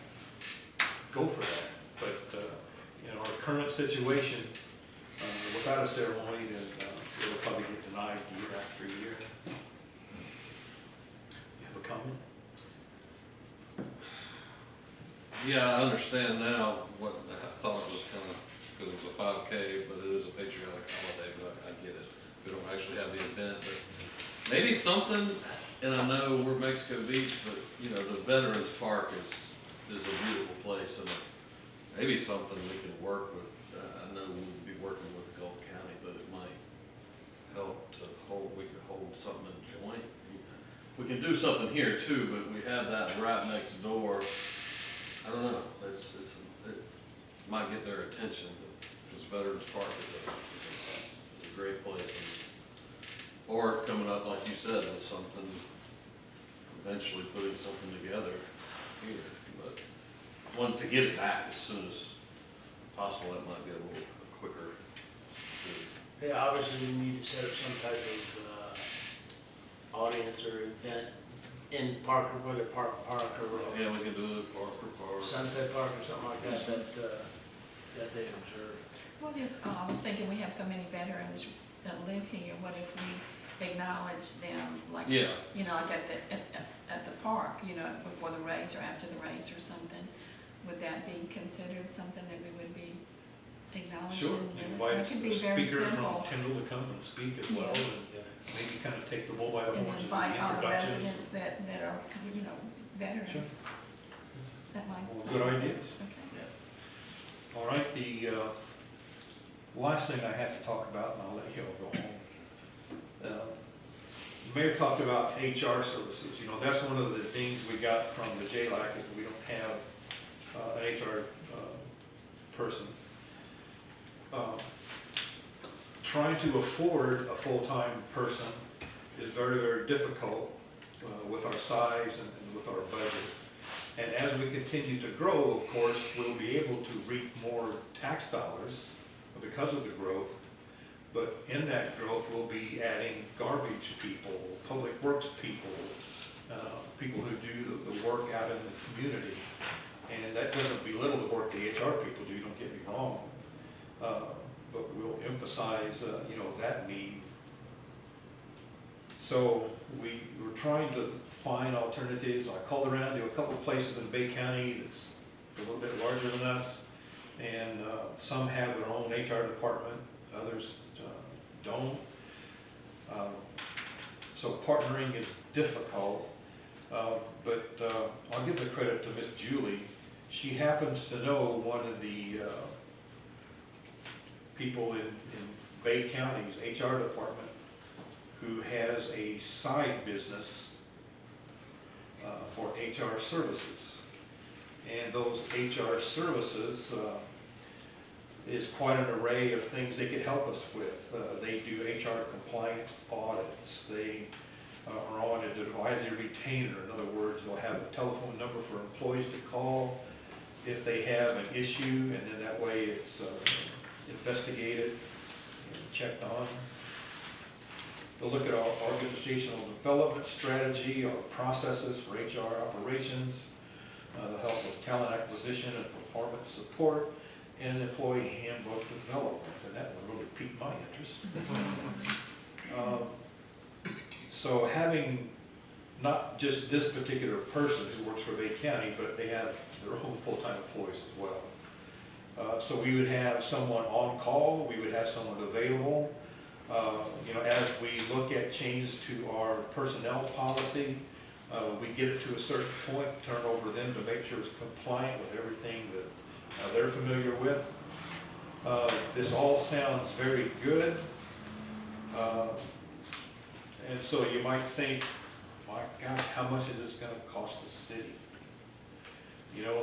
go for that. But in our current situation, without a ceremony, then it'll probably get denied year after year. You have a comment? Yeah, I understand now what I thought it was kind of, because it was a 5K, but it is a patriotic holiday, but I get it. We don't actually have the event, but maybe something, and I know we're Mexico Beach, but you know, the Veterans Park is a beautiful place, and maybe something we can work with. I know we'll be working with Gulf County, but it might help to we could hold something in joint. We can do something here too, but we have that right next door. I don't know, it might get their attention, because Veterans Park is a great place. Or coming up, like you said, with something, eventually putting something together here. But one, to get it back as soon as possible, that might be a little quicker. Yeah, obviously we need to set up some type of audience or event in Parker, whether Parker or Yeah, we can do it Parker Park. Sunset Park or something like that, that they observe. What if, I was thinking we have so many veterans that live here, what if we acknowledge them, like, Yeah. you know, like at the park, you know, before the race or after the race or something? Would that be considered something that we would be acknowledging? Sure, invite That could a be very speaker from simple. Kendall to come and speak as well, Yeah. and maybe kind of take the bull by the And horns of the invite all the introductions. residents that are, you know, veterans. Sure. That might. Well, good ideas. Okay. All right, the last thing I have to talk about, and I'll let you all go home. The mayor talked about HR services. You know, that's one of the things we got from the JLAC is we don't have an HR person. Trying to afford a full-time person is very, very difficult with our size and with our budget. And as we continue to grow, of course, we'll be able to reap more tax dollars because of the growth. But in that growth, we'll be adding garbage people, public works people, people who do the work out in the community. And that doesn't belittle the work the HR people do, don't get me wrong. But we'll emphasize, that need. So we were trying to find alternatives. I called around to a couple of places in Bay County that's a little bit larger than us. And some have their own HR department, others don't. So partnering is difficult, but I'll give the credit to Miss Julie. She happens to know one of the people in Bay County's HR department who has a side business for HR services. And those HR services is quite an array of things they could help us with. They do HR compliance audits. They are on an advisory retainer. In other words, they'll have a telephone number for employees to call if they have an issue, and then that way it's investigated and checked on. They'll look at our organizational development strategy, our processes for HR operations, the help with talent acquisition and performance support, and employee handbook development, and that one really piqued my interest. So having not just this particular person who works for Bay County, but they have their own full-time employees as well. So we would have someone on call, we would have someone available. As we look at changes to our personnel policy, we get it to a certain point, turn it over to them to make sure it's compliant with everything that they're familiar with. This all sounds very good. And so you might think, my gosh, how much is this going to cost the city?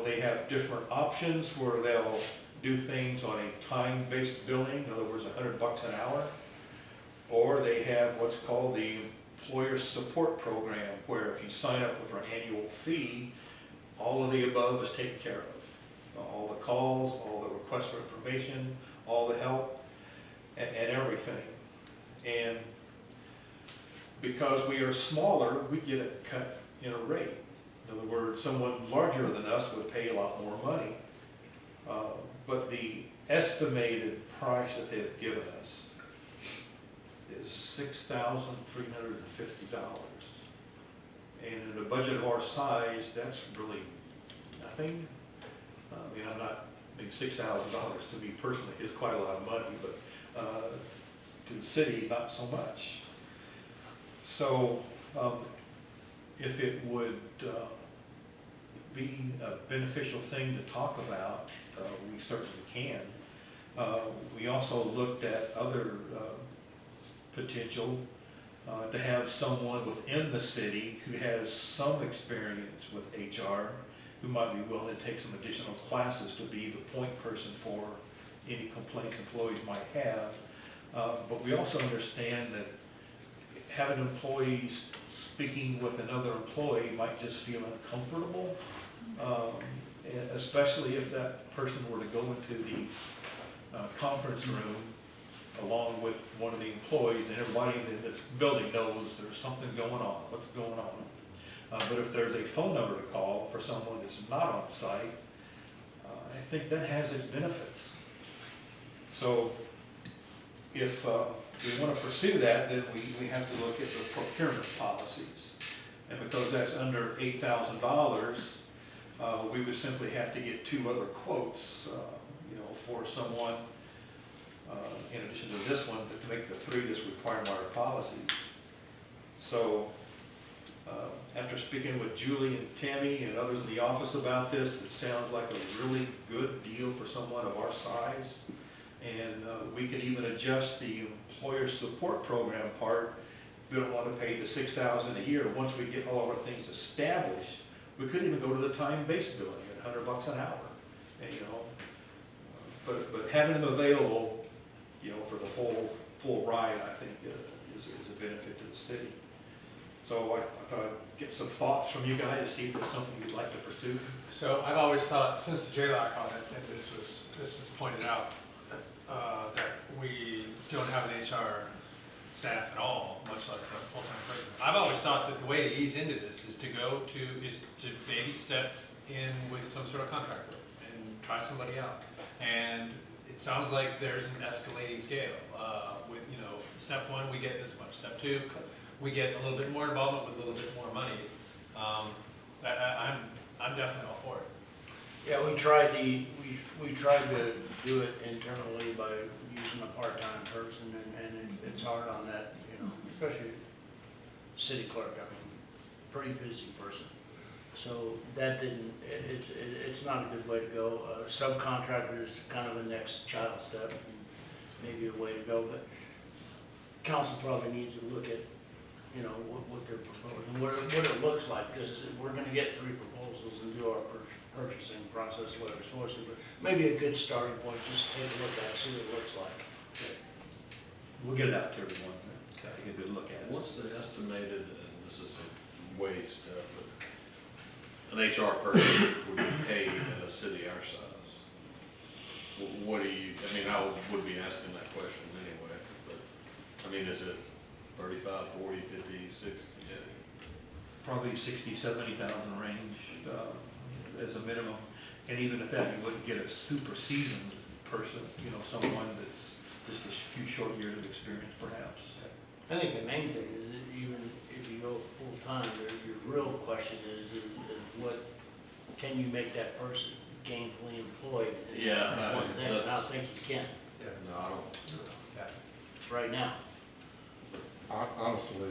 They have different options where they'll do things on a time-based billing, in other words, $100 an hour. Or they have what's called the employer support program, where if you sign up for an annual fee, all of the above is taken care of. All the calls, all the requests for information, all the help, and everything. And because we are smaller, we get a cut in a rate. In other words, someone larger than us would pay a lot more money. But the estimated price that they've given us is $6,350. And in a budget of our size, that's really nothing. I'm not, $6,000 to me personally is quite a lot of money, but to the city, not so much. So if it would be a beneficial thing to talk about, we certainly can. We also looked at other potential to have someone within the city who has some experience with HR, who might be willing to take some additional classes to be the point person for any complaints employees might have. But we also understand that having employees speaking with another employee might just feel uncomfortable, especially if that person were to go into the conference room along with one of the employees, and everybody in this building knows there's something going on, what's going on. But if there's a phone number to call for someone that's not on site, I think that has its benefits. So if we want to pursue that, then we have to look at the procurement policies. And because that's under $8,000, we would simply have to get 2 other quotes, for someone, in addition to this one, to make the 3 that's required by our policies. So after speaking with Julie and Tammy and others in the office about this, it sounds like a really good deal for someone of our size. And we can even adjust the employer support program part. If we don't want to pay the $6,000 a year, once we get all of our things established, we could even go to the time-based billing at $100 an hour. And, but having them available, for the full ride, I think is a benefit to the city. So I thought I'd get some thoughts from you guys, see if there's something you'd like to pursue. So I've always thought, since the JLAC audit, and this was pointed out, that we don't have an HR staff at all, much less a full-time person. I've always thought that the way to ease into this is to maybe step in with some sort of contract work and try somebody out. And it sounds like there's an escalating scale. With, you know, step one, we get this much. Step two, we get a little bit more involvement with a little bit more money. I'm definitely all for it. Yeah, we tried to do it internally by using a part-time person, and it's hard on that, you know, especially city clerk, I mean, pretty busy person. So that didn't, it's not a good way to go. Subcontractor is kind of a next child step, and maybe a way to go, but council probably needs to look at, you know, what they're proposing, what it looks like, because we're gonna get 3 proposals and do our purchasing process, whatever it's supposed to, but maybe a good starting point, just take a look at it, see what it looks like. We'll get it out to everyone, take a good look at it. What's the estimated, and this is a way stuff, but an HR person would be paid in a city our size? What do you, I mean, I would be asking that question anyway, but, I mean, is it 35, 40, 50, 60? Yeah. Probably 60, 70,000 range as a minimum. And even at that, you wouldn't get a super seasoned person, you know, someone that's just a few short years of experience perhaps. I think the main thing is that even if you go full-time, your real question is what, can you make that person gainfully employed? Yeah, That's one thing, I don't think you can. No, I don't. Right now. Honestly,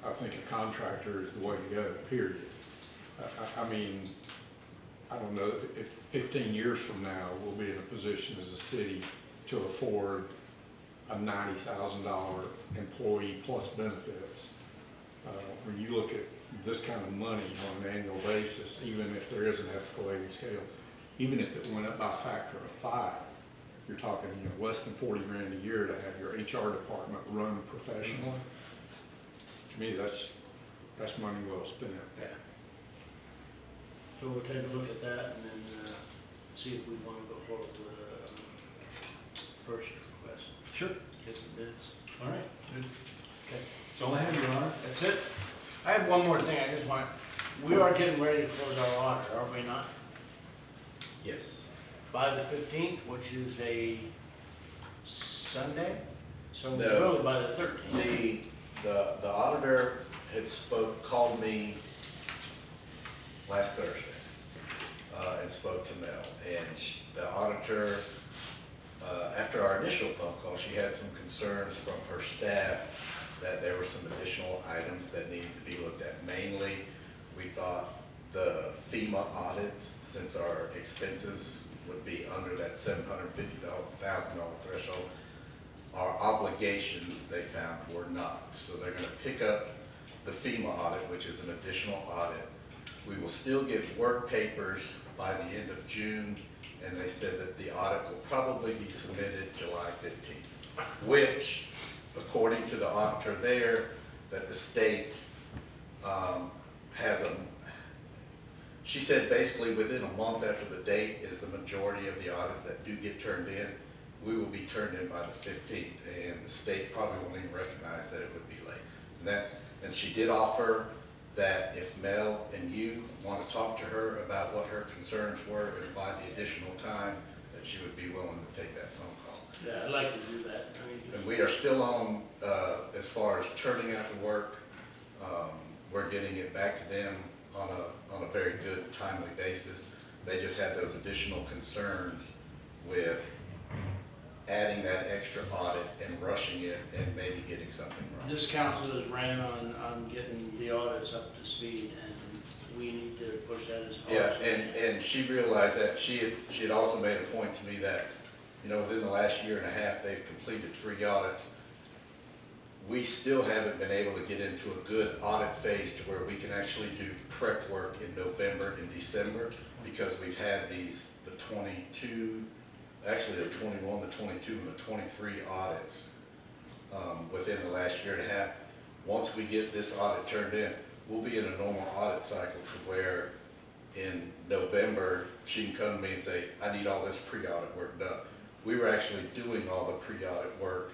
I think a contractor is the way to go, period. I mean, I don't know, if 15 years from now, we'll be in a position as a city to afford a $90,000 employee plus benefits. When you look at this kind of money on an annual basis, even if there is an escalating scale, even if it went up by a factor of 5, you're talking, you know, less than 40 grand a year to have your HR department run professionally. To me, that's money well spent. Yeah. So we'll take a look at that and then see if we want to go forward with a purchase request. Sure. Get some bids. All right, good. Okay. That's all I have, Your Honor. That's it? I have one more thing I just want, we are getting ready to close our audit, are we not? Yes. By the 15th, which is a Sunday? So No. really by the 13th. The auditor had called me last Thursday, and spoke to Mel. And the auditor, after our initial phone call, she had some concerns from her staff that there were some additional items that needed to be looked at. Mainly, we thought the FEMA audit, since our expenses would be under that $750,000 threshold, our obligations, they found, were not. So they're gonna pick up the FEMA audit, which is an additional audit. We will still get work papers by the end of June, and they said that the audit will probably be submitted July 15th, which, according to the auditor there, that the state has she said basically within a month after the date is the majority of the audits that do get turned in. We will be turned in by the 15th, and the state probably won't even recognize that it would be late. And she did offer that if Mel and you want to talk to her about what her concerns were and buy the additional time, that she would be willing to take that phone call. Yeah, I'd like to do that. And we are still on, as far as turning out the work, we're getting it back to them on a very good, timely basis. They just had those additional concerns with adding that extra audit and rushing it and maybe getting something wrong. This council has ran on getting the audits up to speed, and we need to push that as hard as we can. And she realized that. She had also made a point to me that, you know, within the last year and a half, they've completed 3 audits. We still haven't been able to get into a good audit phase to where we can actually do prep work in November and December, because we've had the 22, actually the 21, the 22, and the 23 audits within the last year and a half. Once we get this audit turned in, we'll be in a normal audit cycle to where in November, she can come to me and say, I need all this pre-audit work done. We were actually doing all the pre-audit work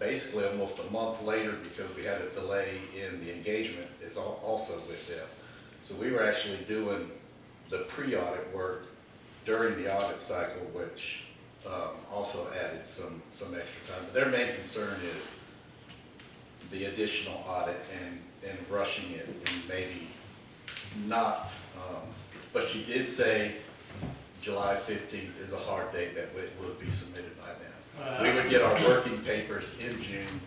basically almost a month later because we had a delay in the engagement is also with them. So we were actually doing the pre-audit work during the audit cycle, which also added some extra time. But their main concern is the additional audit and rushing it and maybe not. But she did say July 15th is a hard date that it would be submitted by then. We would get our working papers in June,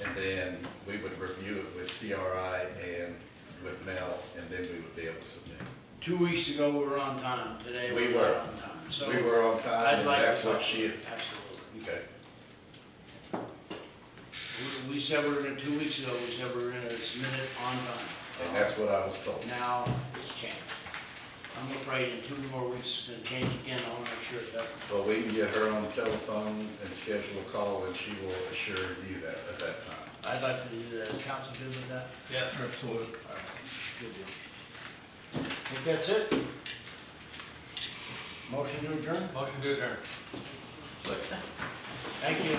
and then we would review it with CRI and with Mel, and then we would be able to submit. 2 weeks ago, we were on time. Today, We we're were. not on time. So We were on time, I'd and like that's to what talk- she, Absolutely. okay. We said we were gonna, 2 weeks ago, we said we were gonna submit it on time. And that's what I was told. Now, it's changed. I'm afraid in 2 more weeks, it's gonna change again. I wanna make sure it doesn't. Well, we can get her on the telephone and schedule a call, and she will assure you that at that time. I'd like to do the council good with that. Yeah. Absolutely. Good deal. I think that's it. Motion to adjourn? Motion to adjourn. Thank you.